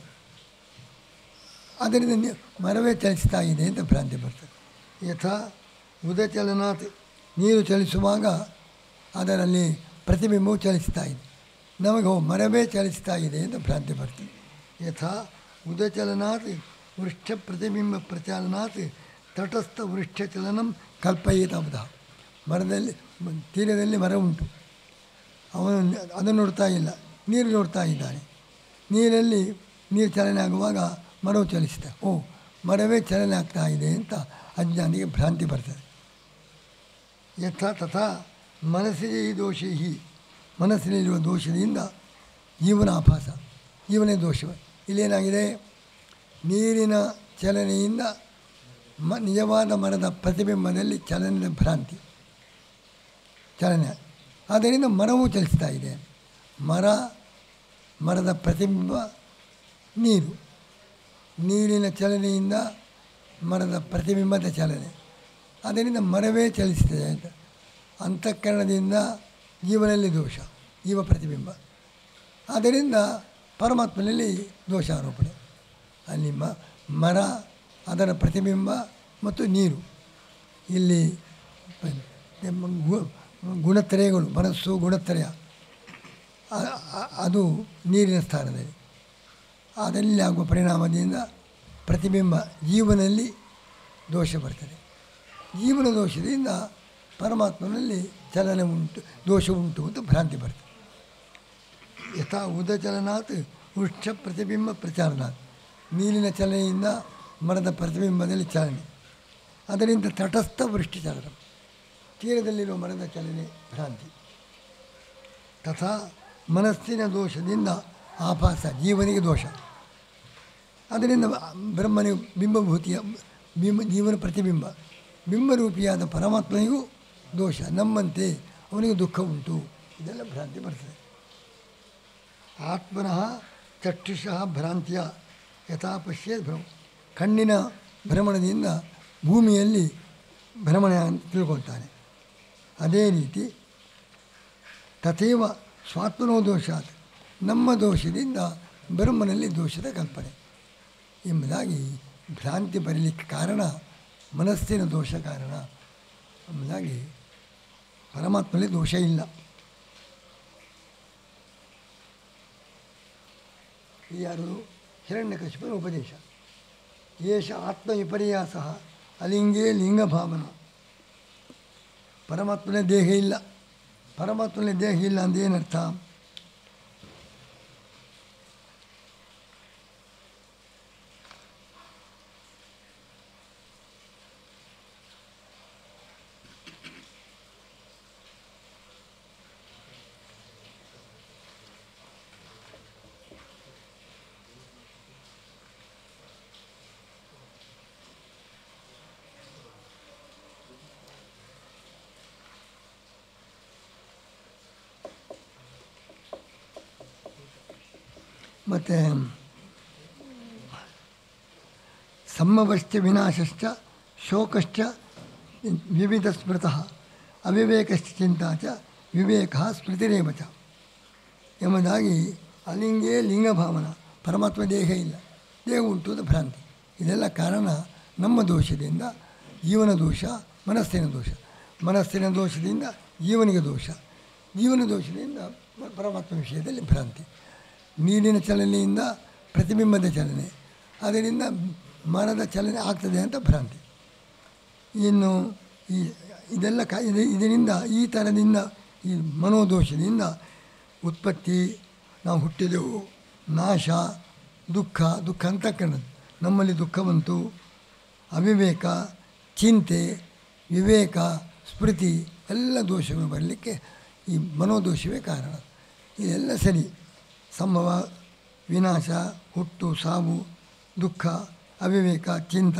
ಅದರಿಂದ ಮರವೇ ಚಲಿಸ್ತಾ ಇದೆ ಅಂತ ಭ್ರಾಂತಿ ಬರ್ತದೆ. ಯಥಾ ಉದಚಲನಾತ್, ನೀರು ಚಲಿಸುವಾಗ ಅದರಲ್ಲಿ ಪ್ರತಿಬಿಂಬವು ಚಲಿಸ್ತಾ ಇದೆ, ನಮಗೆ ಮರವೇ ಚಲಿಸ್ತಾ ಇದೆ ಅಂತ ಭ್ರಾಂತಿ ಬರ್ತದೆ. ಯಥಾ ಉದಚಲನಾತ್ ವೃಕ್ಷ ಪ್ರತಿಬಿಂಬ ಪ್ರಚಾಲನಾತ್ ತಟಸ್ಥ ವೃಕ್ಷಚಲನಂ ಕಲ್ಪಯಿತಬುಧ. ಮರದಲ್ಲಿ ತೀರದಲ್ಲಿ ಮರ ಉಂಟು, ಅವನು ಅದನ್ನು ನೋಡ್ತಾ ಇಲ್ಲ, ನೀರು ನೋಡ್ತಾ ಇದ್ದಾನೆ. ನೀರು ಚಲನೆ ಆಗುವಾಗ ಮರವು ಚಲಿಸ್ತಾ, ಮರವೇ ಚಲನೆ ಆಗ್ತಾ ಇದೆ ಅಂತ ಅಜ್ಞಾನಿಗೆ ಭ್ರಾಂತಿ ಬರ್ತದೆ. ಯಥಾ ತಥಾ ಮನಸ್ಸಿಗೆ ಈ ದೋಷಿ, ಮನಸ್ಸಿನಲ್ಲಿರುವ ದೋಷದಿಂದ ಜೀವನಾಭಾಸ, ಜೀವನೇ ದೋಷವೇ. ಇಲ್ಲೇನಾಗಿದೆ? ನೀರಿನ ಚಲನೆಯಿಂದ ನಿಜವಾದ ಮರದ ಪ್ರತಿಬಿಂಬದಲ್ಲಿ ಚಲನೆಯ ಭ್ರಾಂತಿ, ಚಲನೆ. ಆದ್ದರಿಂದ ಮರವೂ ಚಲಿಸ್ತಾ ಇದೆ. ಮರದ ಪ್ರತಿಬಿಂಬ ನೀರು, ನೀರಿನ ಚಲನೆಯಿಂದ ಮರದ ಪ್ರತಿಬಿಂಬದ ಚಲನೆ, ಅದರಿಂದ ಮರವೇ ಚಲಿಸ್ತದೆ ಅಂತ. ಅಂತಃಕರಣದಿಂದ ಜೀವನಲ್ಲಿ ದೋಷ, ಜೀವ ಪ್ರತಿಬಿಂಬ, ಆದ್ದರಿಂದ ಪರಮಾತ್ಮನಲ್ಲಿ ದೋಷಾರೋಪಣೆ. ಅಲ್ಲಿ ಮರ, ಅದರ ಪ್ರತಿಬಿಂಬ ಮತ್ತು ನೀರು, ಇಲ್ಲಿ ಗುಣತ್ರಯಗಳು, ಮನಸ್ಸು ಗುಣತ್ರಯ, ಅದು ನೀರಿನ ಸ್ಥಾನದಲ್ಲಿ. ಅದರಲ್ಲಿ ಆಗುವ ಪರಿಣಾಮದಿಂದ ಪ್ರತಿಬಿಂಬ ಜೀವನಲ್ಲಿ ದೋಷ ಬರ್ತದೆ. ಜೀವನ ದೋಷದಿಂದ ಪರಮಾತ್ಮನಲ್ಲಿ ಚಲನೆ ಉಂಟು, ದೋಷ ಉಂಟು ಅಂತ ಭ್ರಾಂತಿ ಬರ್ತದೆ. ಯಥಾ ಉದಚಲನಾತ್ ವೃಕ್ಷ ಪ್ರತಿಬಿಂಬ ಪ್ರಚಾರನಾಥ್, ನೀರಿನ ಚಲನೆಯಿಂದ ಮರದ ಪ್ರತಿಬಿಂಬದಲ್ಲಿ ಚಾಲನೆ, ಅದರಿಂದ ತಟಸ್ಥ ವೃಷ್ಟಿ ಚಲನ, ತೀರದಲ್ಲಿರುವ ಮರದ ಚಲನೆ ಭ್ರಾಂತಿ. ತಥಾ ಮನಸ್ಸಿನ ದೋಷದಿಂದ ಆಭಾಸ, ಜೀವನಿಗೆ ದೋಷ, ಅದರಿಂದ ಬ್ರಹ್ಮನಿಗೆ ಬಿಂಬಭೂತಿಯ ಜೀವನ ಪ್ರತಿಬಿಂಬ, ಬಿಂಬರೂಪಿಯಾದ ಪರಮಾತ್ಮನಿಗೂ ದೋಷ, ನಮ್ಮಂತೆ ಅವನಿಗೆ ದುಃಖ ಉಂಟು, ಇದೆಲ್ಲ ಭ್ರಾಂತಿ ಬರ್ತದೆ. ಆತ್ಮನಃ ಚಕ್ಷುಷಃ ಭ್ರಾಂತಿಯ ಯಥಾ ಪಶ್ಯೇತ್ ಭ್ರಮ, ಕಣ್ಣಿನ ಭ್ರಮಣದಿಂದ ಭೂಮಿಯಲ್ಲಿ ಭ್ರಮಣ ಅಂತ ತಿಳ್ಕೊಳ್ತಾನೆ. ಅದೇ ರೀತಿ ತಥೈವ ಸ್ವಾತ್ಮನೋ ದೋಷಾತ್, ನಮ್ಮ ದೋಷದಿಂದ ಬ್ರಹ್ಮನಲ್ಲಿ ದೋಷದ ಕಲ್ಪನೆ ಎಂಬುದಾಗಿ ಭ್ರಾಂತಿ ಬರಲಿಕ್ಕೆ ಕಾರಣ ಮನಸ್ಸಿನ ದೋಷ ಕಾರಣ ಎಂಬುದಾಗಿ. ಪರಮಾತ್ಮನಲ್ಲಿ ದೋಷ ಇಲ್ಲ. ಯಾರು? ಹಿರಣ್ಯಕಶಿಪನ ಉಪದೇಶ. ಏಷ ಆತ್ಮವಿಪರ್ಯಾಸ ಅಲಿಂಗೇ ಲಿಂಗಭಾವನ. ಪರಮಾತ್ಮನೇ ದೇಹ ಇಲ್ಲ, ಪರಮಾತ್ಮನೇ ದೇಹ ಇಲ್ಲ ಅಂತ ಏನರ್ಥ? ಮತ್ತು ಸಮ್ಮವಶ್ಚ ವಿನಾಶಶ್ಚ ಶೋಕಶ್ಚ ವಿವಿಧ ಸ್ಮೃತಃ ಅವಿವೇಕಶ್ಚ ಚಿಂತಾ ಚ ವಿವೇಕ ಸ್ಮೃತಿರೇವ ಚ ಎಂಬುದಾಗಿ. ಅಲಿಂಗೇ ಲಿಂಗಭಾವನ, ಪರಮಾತ್ಮ ದೇಹ ಇಲ್ಲ, ದೇಹ ಉಂಟು ಅಂತ ಭ್ರಾಂತಿ. ಇದೆಲ್ಲ ಕಾರಣ ನಮ್ಮ ದೋಷದಿಂದ ಜೀವನ ದೋಷ, ಮನಸ್ಸಿನ ದೋಷ, ಮನಸ್ಸಿನ ದೋಷದಿಂದ ಜೀವನಿಗೆ ದೋಷ, ಜೀವನ ದೋಷದಿಂದ ಪರಮಾತ್ಮ ವಿಷಯದಲ್ಲಿ ಭ್ರಾಂತಿ. ನೀರಿನ ಚಲನೆಯಿಂದ ಪ್ರತಿಬಿಂಬದ ಚಲನೆ, ಅದರಿಂದ ಮರದ ಚಲನೆ ಆಗ್ತದೆ ಅಂತ ಭ್ರಾಂತಿ. ಇನ್ನು ಇದೆಲ್ಲ ಇದರಿಂದ ಈ ಥರದಿಂದ ಈ ಮನೋದೋಷದಿಂದ ಉತ್ಪತ್ತಿ, ನಾವು ಹುಟ್ಟಿದೆವು, ನಾಶ, ದುಃಖ ಅಂತಃಕರಣ, ನಮ್ಮಲ್ಲಿ ದುಃಖ ಬಂತು, ಅವಿವೇಕ, ಚಿಂತೆ, ವಿವೇಕ, ಸ್ಮೃತಿ ಎಲ್ಲ ದೋಷಗಳು ಬರಲಿಕ್ಕೆ ಈ ಮನೋದೋಷವೇ ಕಾರಣ. ಇದೆಲ್ಲ ಸರಿ. ಸಂಭವ, ವಿನಾಶ, ಹುಟ್ಟು, ಸಾವು, ದುಃಖ, ಅವಿವೇಕ, ಚಿಂತ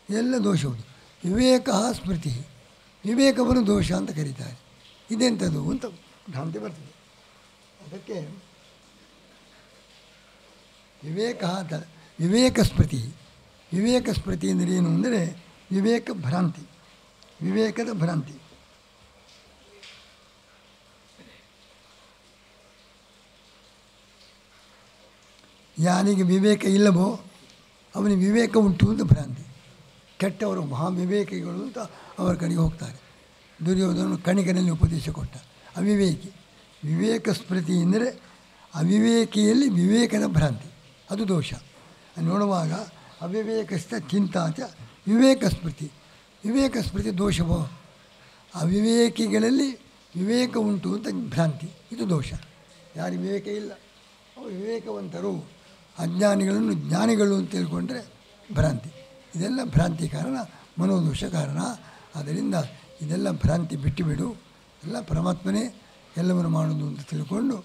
ಎಲ್ಲ ದೋಷವುದು. ವಿವೇಕ ಸ್ಮೃತಿ, ವಿವೇಕವನ್ನು ದೋಷ ಅಂತ ಕರೀತಾರೆ. ಇದೆಂಥದ್ದು ಅಂತ ಭ್ರಾಂತಿ ಬರ್ತದೆ. ಅದಕ್ಕೆ ವಿವೇಕ ಸ್ಮೃತಿ. ವಿವೇಕ ಸ್ಮೃತಿ ಅಂದರೆ ಏನು ಅಂದರೆ ವಿವೇಕ ಭ್ರಾಂತಿ, ವಿವೇಕದ ಭ್ರಾಂತಿ. ಯಾರಿಗೆ ವಿವೇಕ ಇಲ್ಲವೋ ಅವನಿಗೆ ವಿವೇಕ ಉಂಟು ಅಂತ ಭ್ರಾಂತಿ. ಕೆಟ್ಟವರು ಮಹಾವಿವೇಕಿಗಳು ಅಂತ ಅವರ ಕಡೆಗೆ ಹೋಗ್ತಾರೆ. ದುರ್ಯೋಧನನು ಕಣಿಕನಲ್ಲಿ ಉಪದೇಶ ಕೊಟ್ಟ. ಅವಿವೇಕಿ. ವಿವೇಕ ಸ್ಮೃತಿ ಎಂದರೆ ಅವಿವೇಕಿಯಲ್ಲಿ ವಿವೇಕದ ಭ್ರಾಂತಿ, ಅದು ದೋಷ. ನೋಡುವಾಗ ಅವಿವೇಕಸ್ಥ ಚಿಂತಾಚ ವಿವೇಕ ಸ್ಮೃತಿ. ವಿವೇಕ ಸ್ಮೃತಿ ದೋಷವೋ? ಅವಿವೇಕಿಗಳಲ್ಲಿ ವಿವೇಕ ಉಂಟು ಅಂತ ಭ್ರಾಂತಿ, ಇದು ದೋಷ. ಯಾರಿಗೆ ವಿವೇಕ ಇಲ್ಲ ಅವರು ವಿವೇಕವಂತರು, ಅಜ್ಞಾನಿಗಳನ್ನು ಜ್ಞಾನಿಗಳು ಅಂತ ತಿಳ್ಕೊಂಡ್ರೆ ಭ್ರಾಂತಿ. ಇದೆಲ್ಲ ಭ್ರಾಂತಿ ಕಾರಣ, ಮನೋದೋಷ ಕಾರಣ. ಆದ್ದರಿಂದ ಇದೆಲ್ಲ ಭ್ರಾಂತಿ ಬಿಟ್ಟುಬಿಡು, ಎಲ್ಲ ಪರಮಾತ್ಮನೇ ಎಲ್ಲವನ್ನು ಮಾಡೋದು ಅಂತ ತಿಳ್ಕೊಂಡು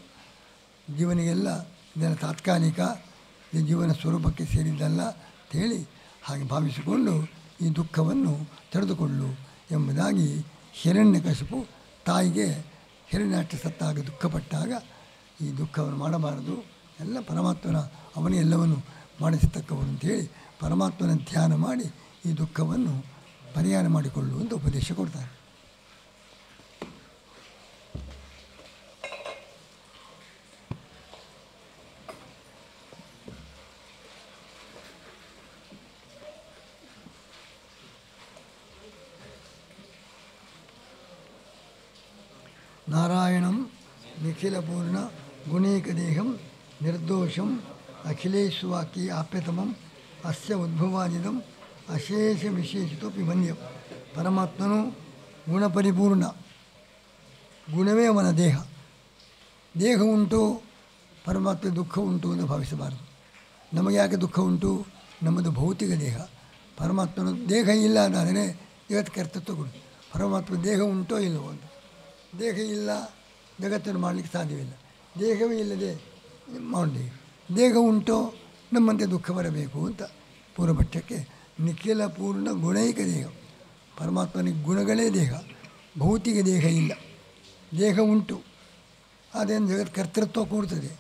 ಜೀವನಿಗೆಲ್ಲ ಇದೆಲ್ಲ ತಾತ್ಕಾಲಿಕ, ಈ ಜೀವನ ಸ್ವರೂಪಕ್ಕೆ ಸೇರಿದ್ದಲ್ಲ ಅಂತೇಳಿ ಹಾಗೆ ಭಾವಿಸಿಕೊಂಡು ಈ ದುಃಖವನ್ನು ತಡೆದುಕೊಳ್ಳು ಎಂಬುದಾಗಿ ಹಿರಣ್ಯಕಶಿಪು ತಾಯಿಗೆ ಹಿರಣ್ಯಾಕ್ಷ ಸತ್ತಾಗ ದುಃಖಪಟ್ಟಾಗ ಈ ದುಃಖವನ್ನು ಮಾಡಬಾರದು, ಎಲ್ಲ ಪರಮಾತ್ಮನ ಅವನೇ ಎಲ್ಲವನ್ನು ಮಾಡಿಸತಕ್ಕವನು ಅಂತೇಳಿ ಪರಮಾತ್ಮನ ಧ್ಯಾನ ಮಾಡಿ ಈ ದುಃಖವನ್ನು ಪರಿಹಾರ ಮಾಡಿಕೊಳ್ಳುವಂಥ ಉಪದೇಶ ಕೊಡ್ತಾರೆ. ನಾರಾಯಣಂ ನಿಖಿಲಪೂರ್ಣ ಗುಣೇಕದೇಹಂ ನಿರ್ದೋಷಂ ಅಖಿಲೇಶ್ವಾಕಿ ಆಪ್ಯತಮಂ ಅಸ್ಯ ಉದ್ಭವಾದಿದಂ ಅಶೇಷ ವಿಶೇಷತೋಪಿ ಮನ್ಯಂ. ಪರಮಾತ್ಮನು ಗುಣಪರಿಪೂರ್ಣ, ಗುಣವೇ ಅವನ ದೇಹ. ದೇಹ ಉಂಟು, ಪರಮಾತ್ಮ ದುಃಖ ಉಂಟು ಎಂದು ಭಾವಿಸಬಾರದು. ನಮಗೆ ಯಾಕೆ ದುಃಖ ಉಂಟು? ನಮ್ಮದು ಭೌತಿಕ ದೇಹ. ಪರಮಾತ್ಮನ ದೇಹ ಇಲ್ಲ ಅದಾದರೆ ಜಗತ್ ಕರ್ತೃತ್ವ ಕೊಡು. ಪರಮಾತ್ಮ ದೇಹ ಉಂಟೋ ಇಲ್ಲವೋ ಅಂತ. ದೇಹ ಇಲ್ಲ, ಜಗತ್ತನ್ನು ಮಾಡಲಿಕ್ಕೆ ಸಾಧ್ಯವಿಲ್ಲ. ದೇಹವೇ ಇಲ್ಲದೆ ಮಾಡಿ, ದೇಹ ಉಂಟೋ ನಮ್ಮಂತೆ ದುಃಖ ಬರಬೇಕು ಅಂತ ಪೂರ್ವಪಕ್ಷಕ್ಕೆ ನಿಖಿಲ ಪೂರ್ಣ ಗುಣೈಕ ದೇಹ. ಪರಮಾತ್ಮನಿಗೆ ಗುಣಗಳೇ ದೇಹ, ಭೌತಿಕ ದೇಹ ಇಲ್ಲ. ದೇಹ ಉಂಟು, ಅದೇನು ಜಗತ್ ಕರ್ತೃತ್ವ ಕೂಡ್ತದೆ.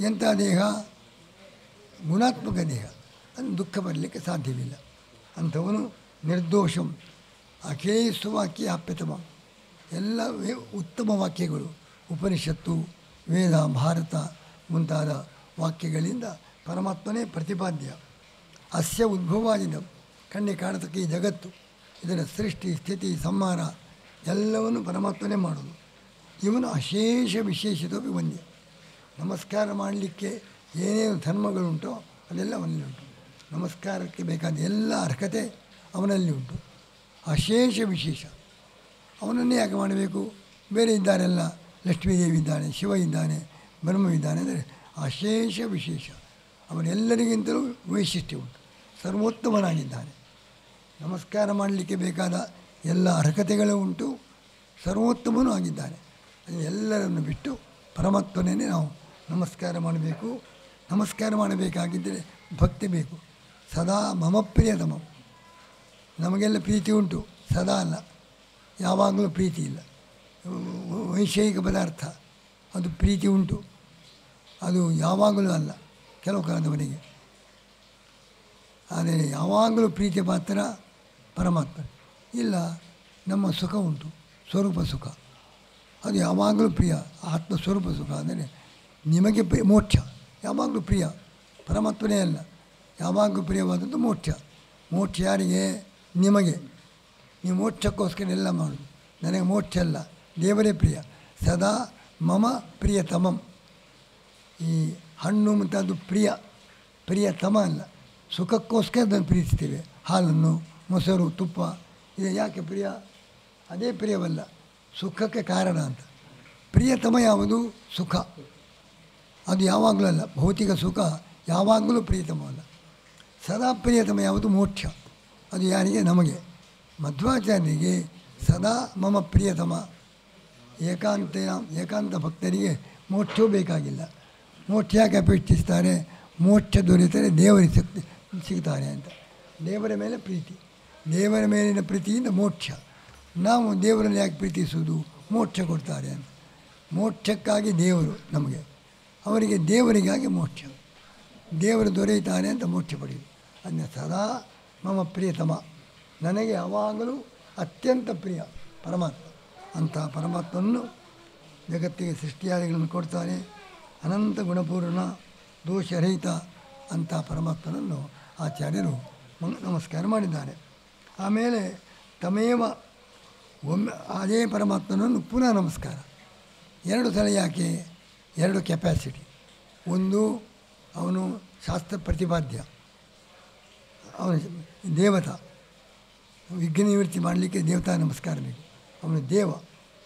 ಎಂಥ ದೇಹ? ಗುಣಾತ್ಮಕ ದೇಹ. ಅದು ದುಃಖ ಬರಲಿಕ್ಕೆ ಸಾಧ್ಯವಿಲ್ಲ. ಅಂಥವನು ನಿರ್ದೋಷಂ ಅಖಿಲೇಶ್ವಾಕ್ಯ ಆಪ್ಯತಮ. ಎಲ್ಲ ಉತ್ತಮ ವಾಕ್ಯಗಳು, ಉಪನಿಷತ್ತು, ವೇದ, ಭಾರತ ಮುಂತಾದ ವಾಕ್ಯಗಳಿಂದ ಪರಮಾತ್ಮನೇ ಪ್ರತಿಪಾದ್ಯ. ಅಸ್ಯ ಉದ್ಭವಾದಿದ ಕಣ್ಣಿಗೆ ಕಾಣತಕ್ಕ ಈ ಜಗತ್ತು, ಇದರ ಸೃಷ್ಟಿ, ಸ್ಥಿತಿ, ಸಂಹಾರ ಎಲ್ಲವನ್ನು ಪರಮಾತ್ಮನೇ ಮಾಡೋದು. ಇವನು ಅಶೇಷ ವಿಶೇಷತೋಪಿ ಒಂದೇ. ನಮಸ್ಕಾರ ಮಾಡಲಿಕ್ಕೆ ಏನೇನು ಧರ್ಮಗಳುಂಟೋ ಅದೆಲ್ಲ ಅವನಲ್ಲಿ ಉಂಟು. ನಮಸ್ಕಾರಕ್ಕೆ ಬೇಕಾದ ಎಲ್ಲ ಅರ್ಹತೆ ಅವನಲ್ಲಿ ಉಂಟು. ಅಶೇಷ ವಿಶೇಷ. ಅವನನ್ನೇ ಯಾಕೆ ಮಾಡಬೇಕು? ಬೇರೆ ಇದ್ದಾರೆಲ್ಲ, ಲಕ್ಷ್ಮೀದೇವಿ ಇದ್ದಾನೆ, ಶಿವ ಇದ್ದಾನೆ, ಬ್ರಹ್ಮವಿದ್ದಾನೆ ಅಂದರೆ ಅಶೇಷ ವಿಶೇಷ. ಅವನೆಲ್ಲರಿಗಿಂತಲೂ ವೈಶಿಷ್ಟ್ಯ ಉಂಟು, ಸರ್ವೋತ್ತಮನಾಗಿದ್ದಾನೆ. ನಮಸ್ಕಾರ ಮಾಡಲಿಕ್ಕೆ ಬೇಕಾದ ಎಲ್ಲ ಅರ್ಹತೆಗಳೂ ಉಂಟು, ಸರ್ವೋತ್ತಮನೂ ಆಗಿದ್ದಾನೆ. ಎಲ್ಲರನ್ನು ಬಿಟ್ಟು ಪರಮಾತ್ಮನೇ ನಾವು ನಮಸ್ಕಾರ ಮಾಡಬೇಕು. ನಮಸ್ಕಾರ ಮಾಡಬೇಕಾಗಿದ್ದರೆ ಭಕ್ತಿ ಬೇಕು. ಸದಾ ಮಮ ಪ್ರಿಯತಮ. ನಮಗೆಲ್ಲ ಪ್ರೀತಿ ಉಂಟು, ಸದಾ ಅಲ್ಲ, ಯಾವಾಗಲೂ ಪ್ರೀತಿ ಇಲ್ಲ. ವೈಷಯಿಕ ಪದಾರ್ಥ ಅದು ಪ್ರೀತಿ ಉಂಟು, ಅದು ಯಾವಾಗಲೂ ಅಲ್ಲ, ಕೆಲವು ಕಾಲದವರೆಗೆ. ಆದರೆ ಯಾವಾಗಲೂ ಪ್ರೀತಿಯ ಪಾತ್ರ ಪರಮಾತ್ಮ. ಇಲ್ಲ, ನಮ್ಮ ಸುಖ ಉಂಟು, ಸ್ವರೂಪ ಸುಖ, ಅದು ಯಾವಾಗಲೂ ಪ್ರಿಯ. ಆತ್ಮಸ್ವರೂಪ ಸುಖ ಅಂದರೆ ನಿಮಗೆ ಮೋಕ್ಷ ಯಾವಾಗಲೂ ಪ್ರಿಯ, ಪರಮಾತ್ಮನೇ ಅಲ್ಲ. ಯಾವಾಗಲೂ ಪ್ರಿಯವಾದದ್ದು ಮೋಕ್ಷ. ಮೋಕ್ಷ ಯಾರಿಗೆ? ನಿಮಗೆ. ನೀವು ಮೋಕ್ಷಕ್ಕೋಸ್ಕರ ಎಲ್ಲ ಮಾಡೋದು. ನನಗೆ ಮೋಕ್ಷ ಅಲ್ಲ, ದೇವರೇ ಪ್ರಿಯ. ಸದಾ ಮಮ ಪ್ರಿಯತಮಂ. ಈ ಹಣ್ಣು ಮುಂತಾದ್ದು ಪ್ರಿಯತಮ ಅಲ್ಲ. ಸುಖಕ್ಕೋಸ್ಕರ ಅದನ್ನು ಪ್ರೀತಿಸ್ತೇವೆ. ಹಾಲನ್ನು, ಮೊಸರು, ತುಪ್ಪ ಇದು ಯಾಕೆ ಪ್ರಿಯ? ಅದೇ ಪ್ರಿಯವಲ್ಲ, ಸುಖಕ್ಕೆ ಕಾರಣ ಅಂತ. ಪ್ರಿಯತಮ ಯಾವುದು? ಸುಖ. ಅದು ಯಾವಾಗಲೂ ಅಲ್ಲ, ಭೌತಿಕ ಸುಖ ಯಾವಾಗಲೂ ಪ್ರಿಯತಮವಲ್ಲ. ಸದಾ ಪ್ರಿಯತಮ ಯಾವುದು? ಮೋಕ್ಷ. ಅದು ಯಾರಿಗೆ? ನಮಗೆ. ಮಧ್ವಾಚಾರ್ಯರಿಗೆ ಸದಾ ಮಮ ಪ್ರಿಯತಮ. ಏಕಾಂತ ಭಕ್ತರಿಗೆ ಮೋಕ್ಷವೂ ಬೇಕಾಗಿಲ್ಲ. ಮೋಕ್ಷ ಯಾಕೆ ಅಪೇಕ್ಷಿಸ್ತಾರೆ? ಮೋಕ್ಷ ದೊರೆತರೆ ದೇವರಿಗೆ ಸಿಗ್ತಾರೆ ಅಂತ. ದೇವರ ಮೇಲೆ ಪ್ರೀತಿ, ದೇವರ ಮೇಲಿನ ಪ್ರೀತಿಯಿಂದ ಮೋಕ್ಷ. ನಾವು ದೇವರಲ್ಲಿ ಯಾಕೆ ಪ್ರೀತಿಸುವುದು? ಮೋಕ್ಷ ಕೊಡ್ತಾರೆ ಅಂತ. ಮೋಕ್ಷಕ್ಕಾಗಿ ದೇವರು ನಮಗೆ, ಅವರಿಗೆ ದೇವರಿಗಾಗಿ ಮೋಕ್ಷ. ದೇವರು ದೊರೆಯುತ್ತಾರೆ ಅಂತ ಮೋಕ್ಷ ಪಡೆಯುವುದು. ಅದನ್ನ ಸದಾ ಮಮ ಪ್ರಿಯತಮ, ನನಗೆ ಯಾವಾಗಲೂ ಅತ್ಯಂತ ಪ್ರಿಯ ಪರಮಾತ್ಮ. ಅಂಥ ಪರಮಾತ್ಮನನ್ನು ಜಗತ್ತಿಗೆ ಸೃಷ್ಟಿಯಾದಿಗಳನ್ನು ಕೊಡ್ತಾನೆ. ಅನಂತ ಗುಣಪೂರ್ಣ, ದೋಷರಹಿತ ಅಂಥ ಪರಮಾತ್ಮನನ್ನು ಆಚಾರ್ಯರು ನಮಸ್ಕಾರ ಮಾಡಿದ್ದಾರೆ. ಆಮೇಲೆ ತಮೇವ ಒಮ್ಮೆ ಅದೇ ಪರಮಾತ್ಮನನ್ನು ಪುನಃ ನಮಸ್ಕಾರ. 2 ಸಲ ಯಾಕೆ? 2 ಕೆಪ್ಯಾಸಿಟಿ. ಒಂದು, ಅವನು ಶಾಸ್ತ್ರ ಪ್ರತಿಪಾದ್ಯ, ಅವನು ದೇವತಾ. ವಿಘ್ನ ನಿವೃತ್ತಿ ಮಾಡಲಿಕ್ಕೆ ದೇವತಾ ನಮಸ್ಕಾರ ಬೇಕು, ಅವನು ದೇವ.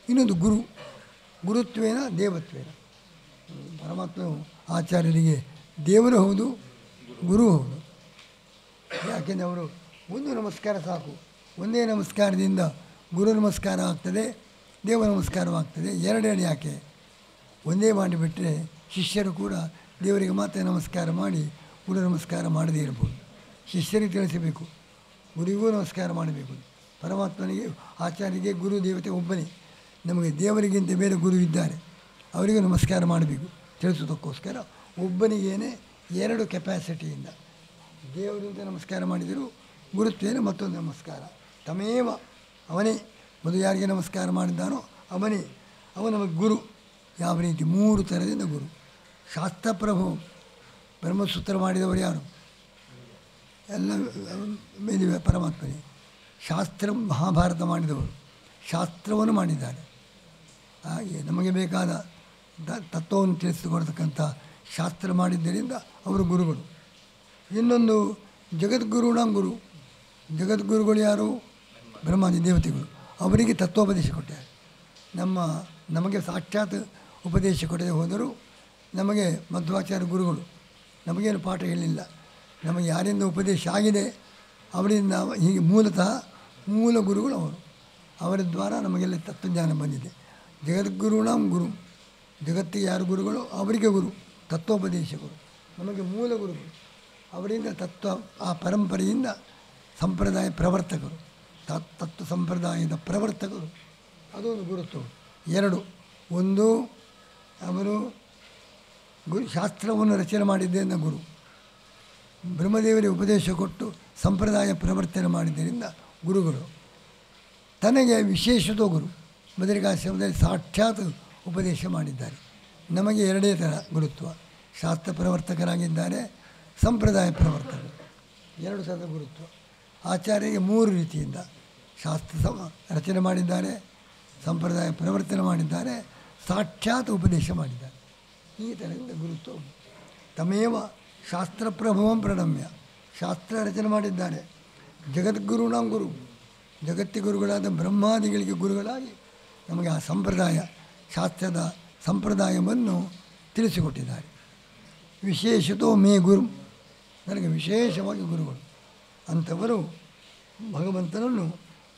ಇನ್ನೊಂದು ಗುರು, ಗುರುತ್ವೇನ ದೇವತ್ವೇನ. ಪರಮಾತ್ಮನು ಆಚಾರ್ಯರಿಗೆ ದೇವರು ಹೌದು, ಗುರು ಹೌದು. ಯಾಕೆಂದರೆ ಅವರು ಒಂದು ನಮಸ್ಕಾರ ಸಾಕು. ಒಂದೇ ನಮಸ್ಕಾರದಿಂದ ಗುರು ನಮಸ್ಕಾರ ಆಗ್ತದೆ, ದೇವ ನಮಸ್ಕಾರವಾಗ್ತದೆ. 2 ಯಾಕೆ? ಒಂದೇ ಮಾಡಿಬಿಟ್ರೆ ಶಿಷ್ಯರು ಕೂಡ ದೇವರಿಗೆ ಮಾತ್ರ ನಮಸ್ಕಾರ ಮಾಡಿ ಗುರು ನಮಸ್ಕಾರ ಮಾಡದೇ ಇರಬಹುದು. ಶಿಷ್ಯರಿಗೆ ತಿಳಿಸಬೇಕು, ಗುರುವಿಗೂ ನಮಸ್ಕಾರ ಮಾಡಬೇಕು. ಪರಮಾತ್ಮನಿಗೆ, ಆಚಾರ್ಯರಿಗೆ ಗುರು ದೇವತೆ ಒಬ್ಬನೇ. ನಮಗೆ ದೇವರಿಗಿಂತ ಬೇರೆ ಗುರು ಇದ್ದಾರೆ, ಅವರಿಗೂ ನಮಸ್ಕಾರ ಮಾಡಬೇಕು ತಿಳಿಸೋದಕ್ಕೋಸ್ಕರ ಒಬ್ಬನಿಗೇನೆ 2 ಕೆಪಾಸಿಟಿಯಿಂದ ದೇವರಿಂದ ನಮಸ್ಕಾರ ಮಾಡಿದರು, ಗುರುತ್ವೇನ ಮತ್ತೊಂದು ನಮಸ್ಕಾರ. ತಮೇವ ಅವನೇ ಮೊದಲು ಯಾರಿಗೆ ನಮಸ್ಕಾರ ಮಾಡಿದ್ದಾನೋ ಅವನೇ ಅವ ನಮಗೆ ಗುರು. ಯಾವ ರೀತಿ 3 ಥರದಿಂದ ಗುರು. ಶಾಸ್ತ್ರಪ್ರಭು ಬ್ರಹ್ಮಸೂತ್ರ ಮಾಡಿದವರು ಯಾರು? ಎಲ್ಲ ಮೇಲೆ ಪರಮಾತ್ಮನೇ. ಶಾಸ್ತ್ರ ಮಹಾಭಾರತ ಮಾಡಿದವರು ಶಾಸ್ತ್ರವನ್ನು ಮಾಡಿದ್ದಾರೆ. ಹಾಗೆ ನಮಗೆ ಬೇಕಾದ ತತ್ವವನ್ನು ತಿಳಿಸಿಕೊಡ್ತಕ್ಕಂಥ ಶಾಸ್ತ್ರ ಮಾಡಿದ್ದರಿಂದ ಅವರು ಗುರುಗಳು. ಇನ್ನೊಂದು ಜಗದ್ಗುರುಣ ಗುರು. ಜಗದ್ಗುರುಗಳು ಯಾರು? ಬ್ರಹ್ಮಾದಿ ದೇವತೆಗಳು. ಅವರಿಗೆ ತತ್ವೋಪದೇಶ ಕೊಟ್ಟಾರೆ. ನಮಗೆ ಸಾಕ್ಷಾತ್ ಉಪದೇಶ ಕೊಡದೆ ಹೋದರೂ ನಮಗೆ ಮಧ್ವಾಚಾರ್ಯ ಗುರುಗಳು ನಮಗೇನು ಪಾಠ ಹೇಳಿಲ್ಲ. ನಮಗೆ ಯಾರಿಂದ ಉಪದೇಶ ಆಗಿದೆ ಅವರಿಂದ ಹೀಗೆ ಮೂಲತಃ ಮೂಲ ಗುರುಗಳು ಅವರು. ಅವರ ದ್ವಾರ ನಮಗೆಲ್ಲ ತತ್ವಜ್ಞಾನ ಬಂದಿದೆ. ಜಗದ್ಗುರುಣ ಗುರು. ಜಗತ್ತಿಗೆ ಯಾರು ಗುರುಗಳು ಅವರಿಗೆ ಗುರು, ತತ್ವೋಪದೇಶಕರು. ನಮಗೆ ಮೂಲ ಗುರುಗಳು. ಅವರಿಂದ ತತ್ವ ಆ ಪರಂಪರೆಯಿಂದ ಸಂಪ್ರದಾಯ ಪ್ರವರ್ತಕರು, ತತ್ವ ಸಂಪ್ರದಾಯದ ಪ್ರವರ್ತಕರು. ಅದೊಂದು ಗುರುತ್ವ. 2 ಒಂದು ಅವರು ಶಾಸ್ತ್ರವನ್ನು ರಚನೆ ಮಾಡಿದ್ದರಿಂದ ಗುರು. ಬ್ರಹ್ಮದೇವರಿಗೆ ಉಪದೇಶ ಕೊಟ್ಟು ಸಂಪ್ರದಾಯ ಪ್ರವರ್ತನೆ ಮಾಡಿದ್ದರಿಂದ ಗುರುಗಳು. ತನಗೆ ವಿಶೇಷತ ಗುರು. ಬದರಿಕಾಶ್ರಮದಲ್ಲಿ ಸಾಕ್ಷಾತ್ ಉಪದೇಶ ಮಾಡಿದ್ದಾರೆ. ನಮಗೆ 2 ಥರ ಗುರುತ್ವ. ಶಾಸ್ತ್ರ ಪ್ರವರ್ತಕರಾಗಿದ್ದಾರೆ, ಸಂಪ್ರದಾಯ ಪ್ರವರ್ತಕರು. 2 ಥರದ ಗುರುತ್ವ. ಆಚಾರ್ಯರಿಗೆ 3 ರೀತಿಯಿಂದ ಶಾಸ್ತ್ರ ರಚನೆ ಮಾಡಿದ್ದಾರೆ, ಸಂಪ್ರದಾಯ ಪ್ರವರ್ತನೆ ಮಾಡಿದ್ದಾರೆ, ಸಾಕ್ಷಾತ್ ಉಪದೇಶ ಮಾಡಿದ್ದಾರೆ. ಈ ಥರದಿಂದ ಗುರುತ್ವ. ತಮೇವ ಶಾಸ್ತ್ರಪ್ರಭವಂ ಪ್ರಣಮ್ಯ. ಶಾಸ್ತ್ರ ರಚನೆ ಮಾಡಿದ್ದಾರೆ. ಜಗದ್ಗುರುಣ ಗುರು. ಜಗತ್ತಿ ಗುರುಗಳಾದ ಬ್ರಹ್ಮಾದಿಗಳಿಗೆ ಗುರುಗಳಾಗಿ ನಮಗೆ ಆ ಸಂಪ್ರದಾಯ ಶಾಸ್ತ್ರದ ಸಂಪ್ರದಾಯವನ್ನು ತಿಳಿಸಿಕೊಟ್ಟಿದ್ದಾರೆ. ವಿಶೇಷತೋ ಮೇ ಗುರು. ನನಗೆ ವಿಶೇಷವಾಗಿ ಗುರುಗಳು. ಅಂಥವರು ಭಗವಂತನನ್ನು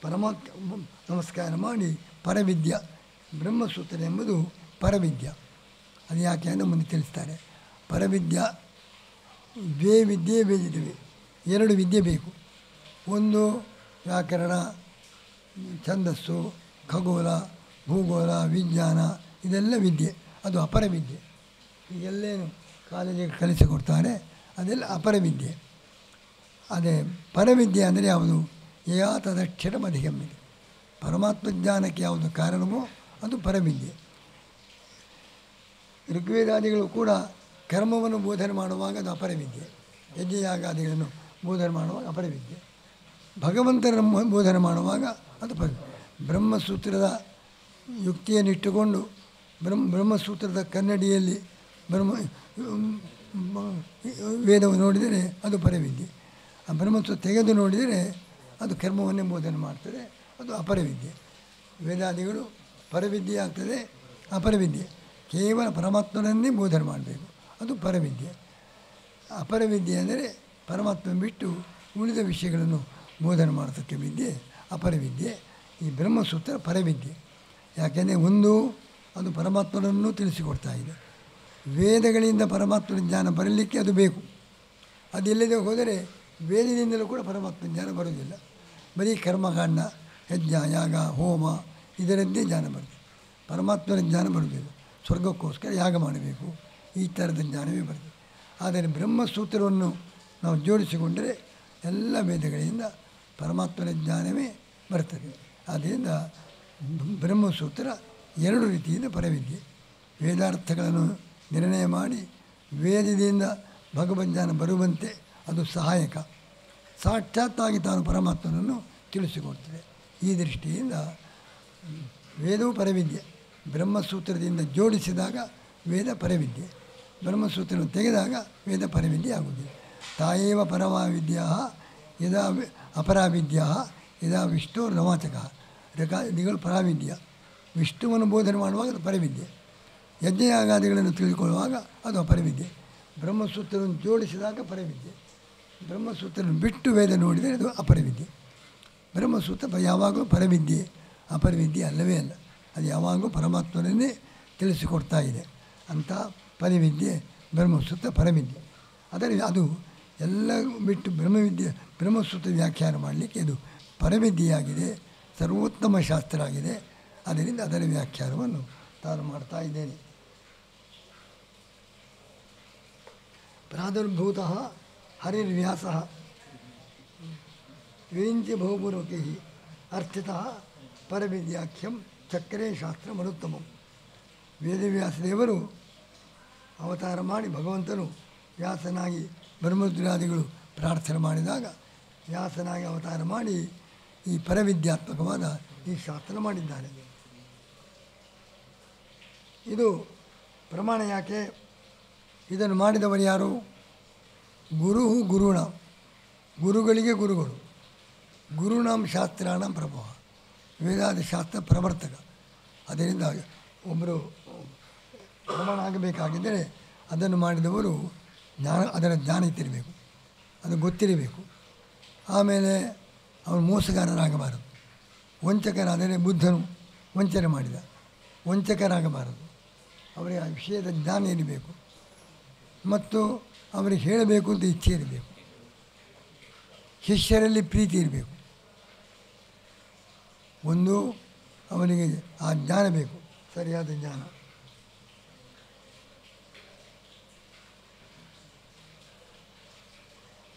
ಪರಮಾತ್ಮ ನಮಸ್ಕಾರ ಮಾಡಿ ಪರವಿದ್ಯ ಬ್ರಹ್ಮಸೂತ್ರ ಎಂಬುದು ಪರವಿದ್ಯ. ಅದು ಯಾಕೆ ಅಂದರೆ ಮುಂದೆ ತಿಳಿಸ್ತಾರೆ. ಪರವಿದ್ಯ ವಿದ್ಯೆ ಬೇಜಿದ್ದೇವೆ. 2 ವಿದ್ಯೆ ಬೇಕು. ಒಂದು ವ್ಯಾಕರಣ, ಛಂದಸ್ಸು, ಖಗೋಳ, ಭೂಗೋಳ, ವಿಜ್ಞಾನ, ಇದೆಲ್ಲ ವಿದ್ಯೆ. ಅದು ಅಪರವಿದ್ಯೆ. ಈಗೆಲ್ಲೇನು ಕಾಲೇಜಿಗೆ ಕಲಿಸಿಕೊಡ್ತಾರೆ ಅದೆಲ್ಲ ಅಪರವಿದ್ಯೆ. ಅದೇ ಪರವಿದ್ಯೆ ಅಂದರೆ ಯಾವುದು? ಯಾ ತದಕ್ಷರಂ ಅಧಿಗಮ್ಯತೆ. ಪರಮಾತ್ಮ ಜ್ಞಾನಕ್ಕೆ ಯಾವುದು ಕಾರಣವೋ ಅದು ಪರವಿದ್ಯೆ. ಋಗ್ವೇದಾದಿಗಳು ಕೂಡ ಕರ್ಮವನ್ನು ಬೋಧನೆ ಮಾಡುವಾಗ ಅದು ಅಪರವಿದ್ಯೆ. ಯಜ್ಞಯಾಗಾದಿಗಳನ್ನು ಬೋಧನೆ ಮಾಡುವಾಗ ಅಪರವಿದ್ಯೆ. ಭಗವಂತನ ಬೋಧನೆ ಮಾಡುವಾಗ ಅದು ಬ್ರಹ್ಮಸೂತ್ರದ ಯುಕ್ತಿಯನ್ನಿಟ್ಟುಕೊಂಡು ಬ್ರಹ್ಮಸೂತ್ರದ ಕನ್ನಡಿಯಲ್ಲಿ ವೇದವನ್ನು ನೋಡಿದರೆ ಅದು ಪರವಿದ್ಯೆ. ಆ ಬ್ರಹ್ಮಸೂತ್ರ ತೆಗೆದು ನೋಡಿದರೆ ಅದು ಕರ್ಮವನ್ನೇ ಬೋಧನೆ ಮಾಡ್ತದೆ, ಅದು ಅಪರವಿದ್ಯೆ. ವೇದಾದಿಗಳು ಪರವಿದ್ಯೆ ಆಗ್ತದೆ, ಅಪರವಿದ್ಯೆ. ಕೇವಲ ಪರಮಾತ್ಮನನ್ನೇ ಬೋಧನೆ ಮಾಡಬೇಕು, ಅದು ಪರವಿದ್ಯೆ. ಅಪರವಿದ್ಯೆ ಅಂದರೆ ಪರಮಾತ್ಮ ಬಿಟ್ಟು ಉಳಿದ ವಿಷಯಗಳನ್ನು ಬೋಧನೆ ಮಾಡತಕ್ಕ ವಿದ್ಯೆ ಅಪರವಿದ್ಯೆ. ಈ ಬ್ರಹ್ಮಸೂತ್ರ ಪರವಿದ್ಯೆ. ಯಾಕೆಂದರೆ ಒಂದು ಅದು ಪರಮಾತ್ಮನನ್ನು ತಿಳಿಸಿಕೊಡ್ತಾ ಇದೆ. ವೇದಗಳಿಂದ ಪರಮಾತ್ಮನ ಜ್ಞಾನ ಬರಲಿಕ್ಕೆ ಅದು ಬೇಕು. ಅದೆಲ್ಲದೆ ಹೋದರೆ ವೇದದಿಂದಲೂ ಕೂಡ ಪರಮಾತ್ಮ ಜ್ಞಾನ ಬರುವುದಿಲ್ಲ. ಬರೀ ಕರ್ಮಕಾಂಡ, ಯಜ್ಞ, ಯಾಗ, ಹೋಮ ಇದರದ್ದೇ ಜ್ಞಾನ ಬರ್ತದೆ. ಪರಮಾತ್ಮನ ಜ್ಞಾನ ಬರುವುದಿಲ್ಲ. ಸ್ವರ್ಗಕ್ಕೋಸ್ಕರ ಯಾಗ ಮಾಡಬೇಕು, ಈ ಥರದ ಜ್ಞಾನವೇ ಬರ್ತದೆ. ಆದರೆ ಬ್ರಹ್ಮಸೂತ್ರವನ್ನು ನಾವು ಜೋಡಿಸಿಕೊಂಡರೆ ಎಲ್ಲ ವೇದಗಳಿಂದ ಪರಮಾತ್ಮನ ಜ್ಞಾನವೇ ಬರ್ತದೆ. ಆದ್ದರಿಂದ ಬ್ರಹ್ಮಸೂತ್ರ 2 ರೀತಿಯಿಂದ ಪರವಿದ್ಯೆ. ವೇದಾರ್ಥಗಳನ್ನು ನಿರ್ಣಯ ಮಾಡಿ ವೇದದಿಂದ ಭಗವಜ್ಞಾನ ಬರುವಂತೆ ಅದು ಸಹಾಯಕ. ಸಾಕ್ಷಾತ್ತಾಗಿ ತಾನು ಪರಮಾತ್ಮನನ್ನು ತಿಳಿಸಿಕೊಡ್ತದೆ. ಈ ದೃಷ್ಟಿಯಿಂದ ವೇದವು ಪರವಿದ್ಯೆ. ಬ್ರಹ್ಮಸೂತ್ರದಿಂದ ಜೋಡಿಸಿದಾಗ ವೇದ ಪರವಿದ್ಯೆ, ಬ್ರಹ್ಮಸೂತ್ರವನ್ನು ತೆಗೆದಾಗ ವೇದ ಪರವಿದ್ಯೆ ಆಗುವುದಿಲ್ಲ. ತಾಯೇವ ಪರಮಾವಿದ್ಯಾ ಯದಾ ಅಪರಾವಿದ್ಯಾ ಯದಾ ವಿಷ್ಣು ನವಾಚಕ. ರೆಕಾದಿಗಳು ಪರಾವಿದ್ಯ. ವಿಷ್ಣುವನ್ನು ಬೋಧನೆ ಮಾಡುವಾಗ ಅದು ಪರವಿದ್ಯೆ. ಯಜ್ಞಯಾಗಾದಿಗಳನ್ನು ತಿಳಿದುಕೊಳ್ಳುವಾಗ ಅದು ಅಪರವಿದ್ಯೆ. ಬ್ರಹ್ಮಸೂತ್ರವನ್ನು ಜೋಡಿಸಿದಾಗ ಪರವಿದ್ಯೆ. ಬ್ರಹ್ಮಸೂತ್ರವನ್ನು ಬಿಟ್ಟು ವೇದ ನೋಡಿದರೆ ಅದು ಅಪರವಿದ್ಯೆ. ಬ್ರಹ್ಮಸೂತ್ರ ಯಾವಾಗಲೂ ಪರವಿದ್ಯೆ, ಅಪರವಿದ್ಯೆ ಅಲ್ಲವೇ ಅಲ್ಲ. ಅದು ಯಾವಾಗಲೂ ಪರಮಾತ್ಮನನ್ನೇ ತಿಳಿಸಿಕೊಡ್ತಾ ಇದೆ. ಅಂಥ ಪರಿವಿದ್ಯೆ ಬ್ರಹ್ಮಸೂತ್ರ ಪರವಿದ್ಯೆ. ಆದರೆ ಅದು ಎಲ್ಲ ಬಿಟ್ಟು ಬ್ರಹ್ಮಸೂತ್ರ ವ್ಯಾಖ್ಯಾನ ಮಾಡಲಿಕ್ಕೆ ಅದು ಪರವಿದ್ಯೆಯಾಗಿದೆ, ಸರ್ವೋತ್ತಮ ಶಾಸ್ತ್ರ ಆಗಿದೆ. ಅದರಿಂದ ಅದರ ವ್ಯಾಖ್ಯಾನವನ್ನು ತಾನು ಮಾಡ್ತಾ ಇದ್ದೇನೆ. ಪ್ರಾದುರ್ಭೂತ ಹರಿರ್ವ್ಯಾಸ ವಿರಿಂಚಿ ಬಹುಪೂರ್ವಕೈ ಅರ್ಥಿತಃ ಪರವಿದ್ಯಾಖ್ಯಂ ಚಕ್ರೇ ಶಾಸ್ತ್ರ ಮನುತ್ತಮಂ. ವೇದವ್ಯಾಸದೇವರು ಅವತಾರ ಮಾಡಿ ಭಗವಂತನು ವ್ಯಾಸನಾಗಿ ಬ್ರಹ್ಮರುದ್ರಾದಿಗಳು ಪ್ರಾರ್ಥನೆ ಮಾಡಿದಾಗ ವ್ಯಾಸನಾಗಿ ಅವತಾರ ಮಾಡಿ ಈ ಪರವಿದ್ಯಾತ್ಮಕವಾದ ಈ ಶಾಸ್ತ್ರ ಮಾಡಿದ್ದಾನೆ. ಇದು ಪ್ರಮಾಣ ಯಾಕೆ? ಇದನ್ನು ಮಾಡಿದವರು ಯಾರು? ಗುರುಣ, ಗುರುಗಳಿಗೆ ಗುರುಗಳು. ಗುರುಣಾಂ ಶಾಸ್ತ್ರಾಣಂ ಪ್ರಭವ, ವೇದಾದಿ ಶಾಸ್ತ್ರ ಪ್ರವರ್ತಕ. ಅದರಿಂದ ಒಬ್ಬರು ಪ್ರಮಾಣ ಆಗಬೇಕಾಗಿದ್ದರೆ ಅದನ್ನು ಮಾಡಿದವರು ಅದರ ಜ್ಞಾನ ಇತ್ತಿರಬೇಕು, ಅದು ಗೊತ್ತಿರಬೇಕು. ಆಮೇಲೆ ಅವನು ಮೋಸಗಾರರಾಗಬಾರದು. ವಂಚಕರಾದರೆ ಬುದ್ಧನು ವಂಚನೆ ಮಾಡಿದ, ವಂಚಕರಾಗಬಾರದು. ಅವರಿಗೆ ಆ ವಿಷಯದ ಜ್ಞಾನ ಇರಬೇಕು ಮತ್ತು ಅವರಿಗೆ ಹೇಳಬೇಕು ಅಂತ ಇಚ್ಛೆ ಇರಬೇಕು. ಶಿಷ್ಯರಲ್ಲಿ ಪ್ರೀತಿ ಇರಬೇಕು. ಒಂದು ಅವನಿಗೆ ಆ ಜ್ಞಾನ ಬೇಕು, ಸರಿಯಾದ ಜ್ಞಾನ.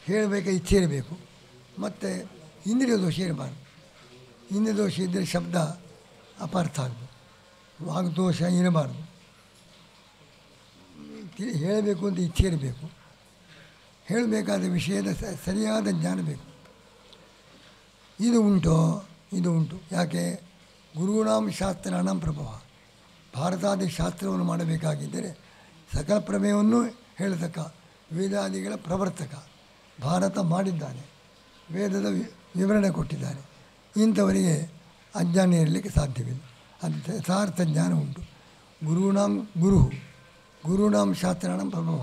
ಹೇಳಬೇಕಾದ ಇಚ್ಛೆ ಇರಬೇಕು. ಮತ್ತು ಇಂದ್ರಿಯ ದೋಷ ಇರಬಾರ್ದು. ಇಂದ್ರಿಯ ದೋಷ ಇದ್ದರೆ ಶಬ್ದ ಅಪಾರ್ಥ ಆಗ್ಬೋದು. ವಾಗ್ದೋಷ ಇರಬಾರ್ದು. ಹೇಳಬೇಕು ಅಂತ ಇಚ್ಛೆ ಇರಬೇಕು. ಹೇಳಬೇಕಾದ ವಿಷಯದ ಸರಿಯಾದ ಜ್ಞಾನ ಬೇಕು. ಇದು ಉಂಟು. ಯಾಕೆ? ಗುರುಣಾಂ ಶಾಸ್ತ್ರಾಣಂ ಪ್ರಭವ. ಭಾರತಾದಿ ಶಾಸ್ತ್ರವನ್ನು ಮಾಡಬೇಕಾಗಿದ್ದರೆ ಸಕಲ ಪ್ರಮೇಯವನ್ನು ಹೇಳತಕ್ಕ ವೇದಾದಿಗಳ ಪ್ರವರ್ತಕ ಭಾರತ ಮಾಡಿದ್ದಾನೆ, ವೇದದ ವಿವರಣೆ ಕೊಟ್ಟಿದ್ದಾನೆ. ಇಂಥವರಿಗೆ ಅಜ್ಞಾನ ಇರಲಿಕ್ಕೆ ಸಾಧ್ಯವಿಲ್ಲ. ಅದು ಯಥಾರ್ಥ ಜ್ಞಾನ ಉಂಟು. ಗುರುಣಾಂ ಶಾಸ್ತ್ರಾಣಂ ಪ್ರಭವ.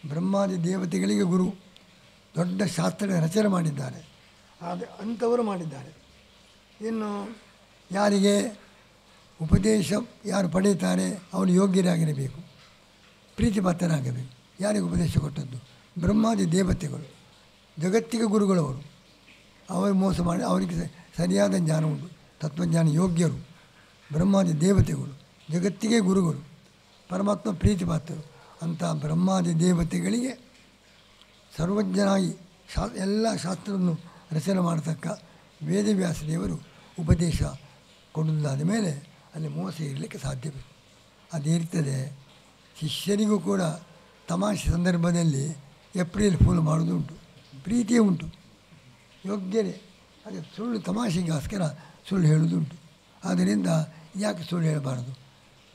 ಬ್ರಹ್ಮಾದಿ ದೇವತೆಗಳಿಗೆ ಗುರು, ದೊಡ್ಡ ಶಾಸ್ತ್ರ ರಚನೆ ಮಾಡಿದ್ದಾರೆ. ಅಂಥವರು ಮಾಡಿದ್ದಾರೆ. ಇನ್ನು ಯಾರಿಗೆ ಉಪದೇಶ ಯಾರು ಪಡೆಯುತ್ತಾರೆ ಅವರು ಯೋಗ್ಯರಾಗಿರಬೇಕು, ಪ್ರೀತಿಪಾತ್ರರಾಗಬೇಕು. ಯಾರಿಗೆ ಉಪದೇಶ ಕೊಟ್ಟದ್ದು? ಬ್ರಹ್ಮಾದಿ ದೇವತೆಗಳು, ಜಗತ್ತಿಗೆ ಗುರುಗಳವರು. ಅವರು ಮೋಸ ಮಾಡಿ ಅವರಿಗೆ ಸರಿಯಾದ ಜ್ಞಾನ ಉಂಟು, ತತ್ವಜ್ಞಾನ ಯೋಗ್ಯರು. ಬ್ರಹ್ಮಾದಿ ದೇವತೆಗಳು ಜಗತ್ತಿಗೆ ಗುರುಗಳು, ಪರಮಾತ್ಮ ಪ್ರೀತಿಪಾತ್ರರು. ಅಂಥ ಬ್ರಹ್ಮಾದಿ ದೇವತೆಗಳಿಗೆ ಸರ್ವಜ್ಞನಾಗಿ ಎಲ್ಲ ಶಾಸ್ತ್ರವನ್ನು ರಚನೆ ಮಾಡತಕ್ಕ ವೇದವ್ಯಾಸ ದೇವರು ಉಪದೇಶ ಕೊಡುವುದಾದ ಮೇಲೆ ಅಲ್ಲಿ ಮೋಸ ಇರಲಿಕ್ಕೆ ಸಾಧ್ಯವಿಲ್ಲ. ಅದಿರ್ತದೆ. ಶಿಷ್ಯರಿಗೂ ಕೂಡ ತಮಾಷೆ ಸಂದರ್ಭದಲ್ಲಿ ಏಪ್ರಿಲ್ ಫೂಲ್ ಮಾಡೋದುಂಟು, ಪ್ರೀತಿಯೇ ಉಂಟು, ಯೋಗ್ಯರೇ. ಅದೇ ಸುಳ್ಳು ತಮಾಷೆಗೋಸ್ಕರ ಸುಳ್ಳು ಹೇಳುವುದುಂಟು. ಆದ್ದರಿಂದ ಯಾಕೆ ಸುಳ್ಳು ಹೇಳಬಾರದು?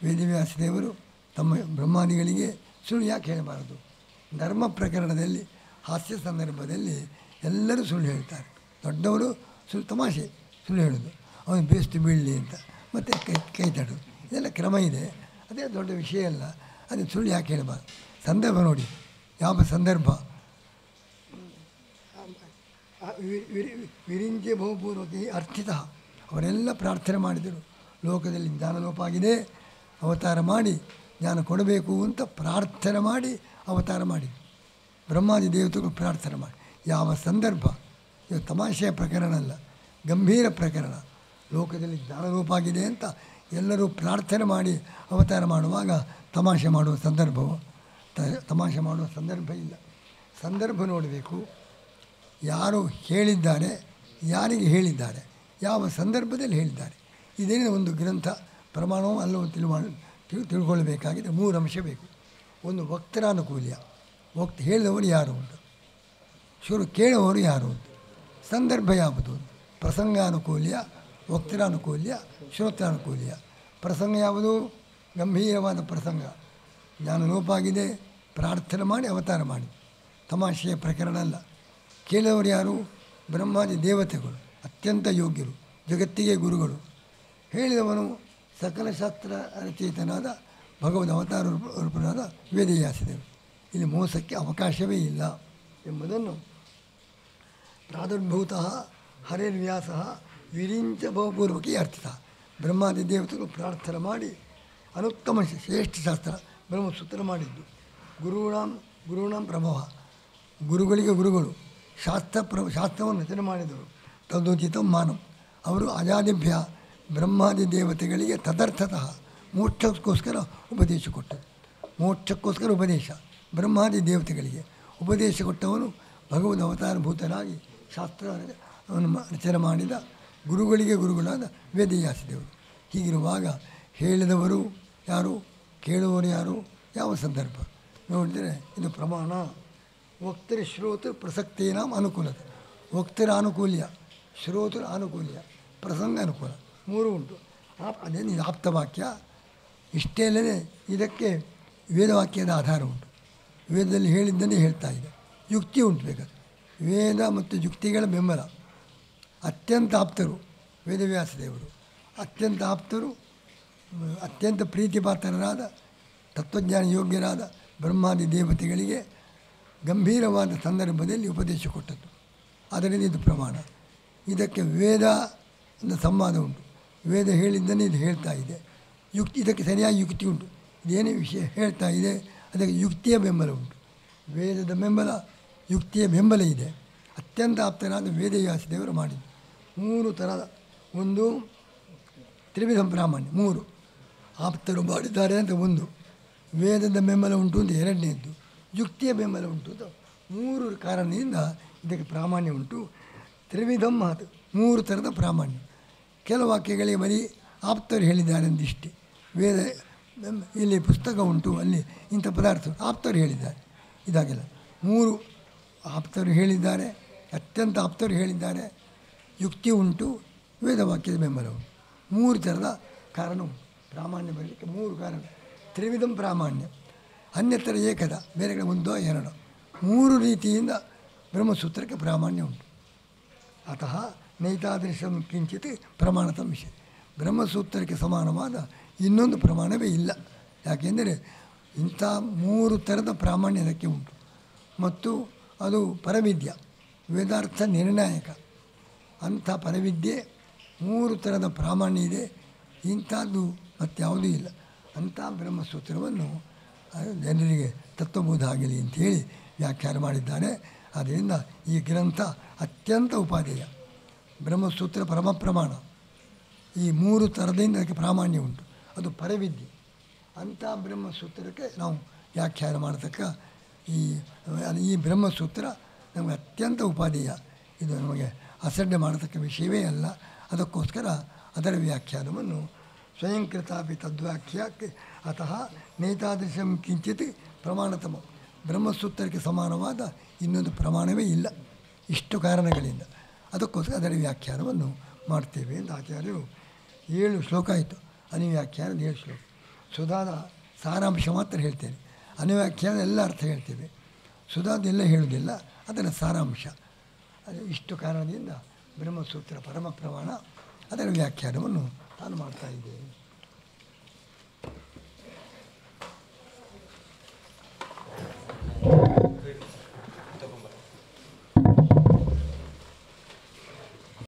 ವೇದವ್ಯಾಸ ದೇವರು ತಮ್ಮ ಬ್ರಹ್ಮಾದಿಗಳಿಗೆ ಸುಳ್ಳು ಯಾಕೆ ಹೇಳಬಾರದು? ಧರ್ಮ ಪ್ರಕರಣದಲ್ಲಿ ಹಾಸ್ಯ ಸಂದರ್ಭದಲ್ಲಿ ಎಲ್ಲರೂ ಸುಳ್ಳು ಹೇಳ್ತಾರೆ. ದೊಡ್ಡವರು ತಮಾಷೆ ಸುಳ್ಳು ಹೇಳೋದು, ಅವನು ಬೇಸ್ತು ಬೀಳಲಿ ಅಂತ, ಮತ್ತು ಕೈ ತಡೋದು, ಇದೆಲ್ಲ ಕ್ರಮ ಇದೆ. ಅದೇ ದೊಡ್ಡ ವಿಷಯ ಅಲ್ಲ. ಅದೇ ಸುಳ್ಳು ಯಾಕೆ ಹೇಳಬಾರ್ದು? ಸಂದರ್ಭ ನೋಡಿ, ಯಾವ ಸಂದರ್ಭ. ವಿರಿಂಚೆ ಬಹುಪೂರ್ವಕಿ ಅರ್ಥಿತ. ಅವರೆಲ್ಲ ಪ್ರಾರ್ಥನೆ ಮಾಡಿದರು. ಲೋಕದಲ್ಲಿ ಜ್ಞಾನಲೋಪ ಆಗಿದೆ, ಅವತಾರ ಮಾಡಿ ಜ್ಞಾನ ಕೊಡಬೇಕು ಅಂತ ಪ್ರಾರ್ಥನೆ ಮಾಡಿ ಅವತಾರ ಮಾಡಿ ಬ್ರಹ್ಮಾದಿ ದೇವತೆಗಳು ಪ್ರಾರ್ಥನೆ ಮಾಡಿ. ಯಾವ ಸಂದರ್ಭ? ಇದು ತಮಾಷೆಯ ಪ್ರಕರಣ ಅಲ್ಲ, ಗಂಭೀರ ಪ್ರಕರಣ. ಲೋಕದಲ್ಲಿ ಜ್ಞಾನಲೋಪ ಆಗಿದೆ ಅಂತ ಎಲ್ಲರೂ ಪ್ರಾರ್ಥನೆ ಮಾಡಿ ಅವತಾರ ಮಾಡುವಾಗ ತಮಾಷೆ ಮಾಡುವ ಸಂದರ್ಭ ಇಲ್ಲ. ಸಂದರ್ಭ ನೋಡಬೇಕು. ಯಾರು ಹೇಳಿದ್ದಾರೆ, ಯಾರಿಗೆ ಹೇಳಿದ್ದಾರೆ, ಯಾವ ಸಂದರ್ಭದಲ್ಲಿ ಹೇಳಿದ್ದಾರೆ. ಇದೇನೇ ಒಂದು ಗ್ರಂಥ ಪ್ರಮಾಣವೂ ಅಲ್ಲವೂ ತಿಳ್ಕೊಳ್ಬೇಕಾಗಿದೆ. 3 ಅಂಶ ಬೇಕು. ಒಂದು ವಕ್ತಾನುಕೂಲ್ಯ, ಹೇಳಿದವರು ಯಾರು ಉಂಟು, ಕೇಳುವವರು ಯಾರು ಉಂಟು, ಸಂದರ್ಭ ಯಾವುದು, ಪ್ರಸಂಗಾನುಕೂಲ್ಯ, ವಕ್ತಾನುಕೂಲ್ಯ, ಶ್ರೋತಾನುಕೂಲ್ಯ. ಪ್ರಸಂಗ ಯಾವುದು? ಗಂಭೀರವಾದ ಪ್ರಸಂಗ, ಜ್ಞಾನಲೋಪ ಆಗಿದೆ, ಪ್ರಾರ್ಥನೆ ಮಾಡಿ ಅವತಾರ ಮಾಡಿ, ತಮಾಷೆಯ ಪ್ರಕರಣ ಅಲ್ಲ. ಕೇಳುವವರು ಯಾರು? ಬ್ರಹ್ಮಾದಿ ದೇವತೆಗಳು, ಅತ್ಯಂತ ಯೋಗ್ಯರು, ಜಗತ್ತಿಗೆ ಗುರುಗಳು. ಹೇಳಿದವನು ಸಕಲ ಶಾಸ್ತ್ರ ರಚಯಿತನಾದ ಭಗವದ್ ಅವತಾರ ರೂಪನಾದ ವೇದವ್ಯಾಸದೇವರು. ಇಲ್ಲಿ ಮೋಸಕ್ಕೆ ಅವಕಾಶವೇ ಇಲ್ಲ ಎಂಬುದನ್ನು ಪ್ರಾದುರ್ಭೂತ ಹರಿರ್ವ್ಯಾಸ ವಿರಿಂಚ ಬಹುಪೂರ್ವಕಿ ಅರ್ಥಿತ. ಬ್ರಹ್ಮಾದಿ ದೇವತೆಗಳು ಪ್ರಾರ್ಥನೆ ಮಾಡಿ ಅನುತ್ತಮ ಶ್ರೇಷ್ಠ ಶಾಸ್ತ್ರ ಬ್ರಹ್ಮಸೂತ್ರ ಮಾಡಿದ್ದು. ಗುರುಣಾಂ ಪ್ರಭವ. ಗುರುಗಳಿಗೆ ಗುರುಗಳು ಶಾಸ್ತ್ರವನ್ನು ರಚನೆ ಮಾಡಿದರು. ತದೋಚಿತ ಮಾನವ. ಅವರು ಅಜಾದಿಭ್ಯ ಬ್ರಹ್ಮಾದಿ ದೇವತೆಗಳಿಗೆ ತದರ್ಥತಃ ಮೋಕ್ಷಕ್ಕೋಸ್ಕರ ಉಪದೇಶ ಕೊಟ್ಟದ್ದು. ಮೋಕ್ಷಕ್ಕೋಸ್ಕರ ಉಪದೇಶ ಬ್ರಹ್ಮಾದಿ ದೇವತೆಗಳಿಗೆ ಉಪದೇಶ ಕೊಟ್ಟವನು ಭಗವದ್ ಅವತಾರಭೂತನಾಗಿ ಶಾಸ್ತ್ರವನ್ನು ರಚನೆ ಮಾಡಿದ ಗುರುಗಳಿಗೆ ಗುರುಗಳಾದ ವೇದವ್ಯಾಸದೇವರು. ಹೀಗಿರುವಾಗ ಹೇಳಿದವರು ಯಾರು, ಕೇಳುವವರು ಯಾರು, ಯಾವ ಸಂದರ್ಭ ನೋಡಿದರೆ ಇದು ಪ್ರಮಾಣ. ವಕ್ತೃ ಶ್ರೋತೃ ಪ್ರಸಕ್ತೇನ ಅನುಕೂಲತೆ. ವಕ್ತರ ಆನುಕೂಲ್ಯ, ಶ್ರೋತೃ ಆನುಕೂಲ್ಯ, ಪ್ರಸಂಗ ಅನುಕೂಲ ಮೂರು ಉಂಟು. ಅದೇನು ಇದು ಆಪ್ತವಾಕ್ಯ. ಇಷ್ಟೇ ಅಲ್ಲದೆ ಇದಕ್ಕೆ ವೇದವಾಕ್ಯದ ಆಧಾರ ಉಂಟು. ವೇದದಲ್ಲಿ ಹೇಳಿದ್ದನ್ನೇ ಹೇಳ್ತಾ ಇದೆ. ಯುಕ್ತಿ ಉಂಟು ಬೇಕಾದ್ರೆ. ವೇದ ಮತ್ತು ಯುಕ್ತಿಗಳ ಬೆಂಬಲ. ಅತ್ಯಂತ ಆಪ್ತರು ವೇದವ್ಯಾಸದೇವರು, ಅತ್ಯಂತ ಆಪ್ತರು, ಅತ್ಯಂತ ಪ್ರೀತಿಪಾತ್ರರಾದ ತತ್ವಜ್ಞಾನ ಯೋಗ್ಯರಾದ ಬ್ರಹ್ಮಾದಿ ದೇವತೆಗಳಿಗೆ ಗಂಭೀರವಾದ ಸಂದರ್ಭದಲ್ಲಿ ಉಪದೇಶ ಕೊಟ್ಟದ್ದು. ಅದರಿಂದ ಇದು ಪ್ರಮಾಣ. ಇದಕ್ಕೆ ವೇದ ಸಂವಾದ ಉಂಟು. ವೇದ ಹೇಳಿದ್ದನ್ನೇ ಇದು ಹೇಳ್ತಾ ಇದೆ. ಯುಕ್ತಿ, ಇದಕ್ಕೆ ಸರಿಯಾಗಿ ಯುಕ್ತಿ ಉಂಟು. ಇದೇನೇ ವಿಷಯ ಹೇಳ್ತಾ ಇದೆ ಅದಕ್ಕೆ ಯುಕ್ತಿಯ ಬೆಂಬಲ ಉಂಟು. ವೇದದ ಬೆಂಬಲ, ಯುಕ್ತಿಯ ಬೆಂಬಲ ಇದೆ. ಅತ್ಯಂತ ಆಪ್ತನಾದ ವೇದವ್ಯಾಸದೇವರು ಮಾಡಿದ್ದು ಮೂರು ಥರದ. ಒಂದು ತ್ರಿವಿಧ ಪ್ರಾಮಾಣ್ಯ, ಮೂರು ಆಪ್ತರು ಮಾಡಿದ್ದಾರೆ ಅಂತ ಒಂದು, ವೇದದ ಬೆಂಬಲ ಉಂಟು ಅಂತ ಎರಡನೇದ್ದು, ಯುಕ್ತಿಯ ಬೆಂಬಲ ಉಂಟು ಅಂತ ಮೂರು ಕಾರಣದಿಂದ ಇದಕ್ಕೆ ಪ್ರಾಮಾಣ್ಯ ಉಂಟು. ತ್ರಿವಿಧಂ ಮಾತು, ಮೂರು ಥರದ ಪ್ರಾಮಾಣ್ಯ. ಕೆಲವು ವಾಕ್ಯಗಳಿಗೆ ಬರೀ ಆಪ್ತರು ಹೇಳಿದ್ದಾರೆ ಅಂದಿಷ್ಟೇ. ವೇದ ಇಲ್ಲಿ ಪುಸ್ತಕ ಉಂಟು, ಅಲ್ಲಿ ಇಂಥ ಪದಾರ್ಥ ಆಪ್ತರು ಹೇಳಿದ್ದಾರೆ, ಇದಾಗಿಲ್ಲ. ಮೂರು ಆಪ್ತರು ಹೇಳಿದ್ದಾರೆ, ಅತ್ಯಂತ ಆಪ್ತರು ಹೇಳಿದ್ದಾರೆ, ಯುಕ್ತಿ ಉಂಟು, ವೇದವಾಕ್ಯದ ಬೆಂಬಲ ಉಂಟು. ಮೂರು ಥರದ ಕಾರಣ ಉಂಟು ಪ್ರಾಮಾಣ್ಯ ಬರಲಿಕ್ಕೆ. ಮೂರು ಕಾರಣ. ತ್ರಿವಿಧಂ ಪ್ರಾಮಾಣ್ಯ, ಅನ್ಯತರ ಏಕದ, ಬೇರೆ ಕಡೆ ಒಂದೋ ಎರಡೋ, ಮೂರು ರೀತಿಯಿಂದ ಬ್ರಹ್ಮಸೂತ್ರಕ್ಕೆ ಪ್ರಾಮಾಣ್ಯ ಉಂಟು. ಅತಃ ನೈತಾದೃಶಂ ಕಿಂಚಿತ್ ಪ್ರಮಾಣತಂ ವಿಷಯ. ಬ್ರಹ್ಮಸೂತ್ರಕ್ಕೆ ಸಮಾನವಾದ ಇನ್ನೊಂದು ಪ್ರಮಾಣವೇ ಇಲ್ಲ. ಯಾಕೆಂದರೆ ಇಂಥ ಮೂರು ಥರದ ಪ್ರಾಮಾಣ್ಯ ಅದಕ್ಕೆ ಉಂಟು. ಮತ್ತು ಅದು ಪರವಿದ್ಯ, ವೇದಾರ್ಥ ನಿರ್ಣಾಯಕ. ಅಂಥ ಪರವಿದ್ಯೆ ಮೂರು ಥರದ ಪ್ರಾಮಾಣ್ಯ ಇದೆ. ಇಂಥದ್ದು ಮತ್ತಾವುದೂ ಇಲ್ಲ. ಅಂಥ ಬ್ರಹ್ಮಸೂತ್ರವನ್ನು ಜನರಿಗೆ ತತ್ವಬೋಧ ಆಗಲಿ ಅಂಥೇಳಿ ವ್ಯಾಖ್ಯಾನ ಮಾಡಿದ್ದಾರೆ. ಆದ್ದರಿಂದ ಈ ಗ್ರಂಥ ಅತ್ಯಂತ ಉಪಾದೇಯ. ಬ್ರಹ್ಮಸೂತ್ರ ಪರಮ ಪ್ರಮಾಣ. ಈ ಮೂರು ಥರದಿಂದ ಅದಕ್ಕೆ ಪ್ರಾಮಾಣ್ಯ ಉಂಟು. ಅದು ಪರವಿದ್ಯೆ. ಅಂಥ ಬ್ರಹ್ಮಸೂತ್ರಕ್ಕೆ ನಾವು ವ್ಯಾಖ್ಯಾನ ಮಾಡತಕ್ಕ ಈ ಬ್ರಹ್ಮಸೂತ್ರ ನಮಗೆ ಅತ್ಯಂತ ಉಪಾದೇಯ. ಇದು ನಮಗೆ ಅಸಡ್ಡೆ ಮಾಡತಕ್ಕ ವಿಷಯವೇ ಅಲ್ಲ. ಅದಕ್ಕೋಸ್ಕರ ಅದರ ವ್ಯಾಖ್ಯಾನವನ್ನು ಸ್ವಯಂಕೃತಾಪಿ ತದ್ವಾಕ್ಯಕ್ಕೆ ಅತಃ ನೈತಾದೃಶಂ ಕಿಂಚಿತ್ ಪ್ರಮಾಣತಮ. ಬ್ರಹ್ಮಸೂತ್ರಕ್ಕೆ ಸಮಾನವಾದ ಇನ್ನೊಂದು ಪ್ರಮಾಣವೇ ಇಲ್ಲ. ಇಷ್ಟು ಕಾರಣಗಳಿಂದ ಅದಕ್ಕೋಸ್ಕರ ಅದರ ವ್ಯಾಖ್ಯಾನವನ್ನು ಮಾಡ್ತೇವೆ ಅಂತ ಆಚಾರ್ಯರು 7 ಶ್ಲೋಕ ಆಯಿತು. ಅನುವ್ಯಾಖ್ಯಾನದ 7 ಶ್ಲೋಕ. ಸುಧಾದ ಸಾರಾಂಶ ಮಾತ್ರ ಹೇಳ್ತೇನೆ. ಅನುವ್ಯಾಖ್ಯಾನ ಎಲ್ಲ ಅರ್ಥ ಹೇಳ್ತೇವೆ. ಸುಧಾದೆಲ್ಲ ಹೇಳುವುದಿಲ್ಲ, ಅದರ ಸಾರಾಂಶ. ಇಷ್ಟು ಕಾರಣದಿಂದ ಬ್ರಹ್ಮಸೂತ್ರ ಪರಮ ಪ್ರಮಾಣ, ಅದರ ವ್ಯಾಖ್ಯಾನವನ್ನು ನಾನು ಮಾಡ್ತಾಯಿದ್ದೇನೆ.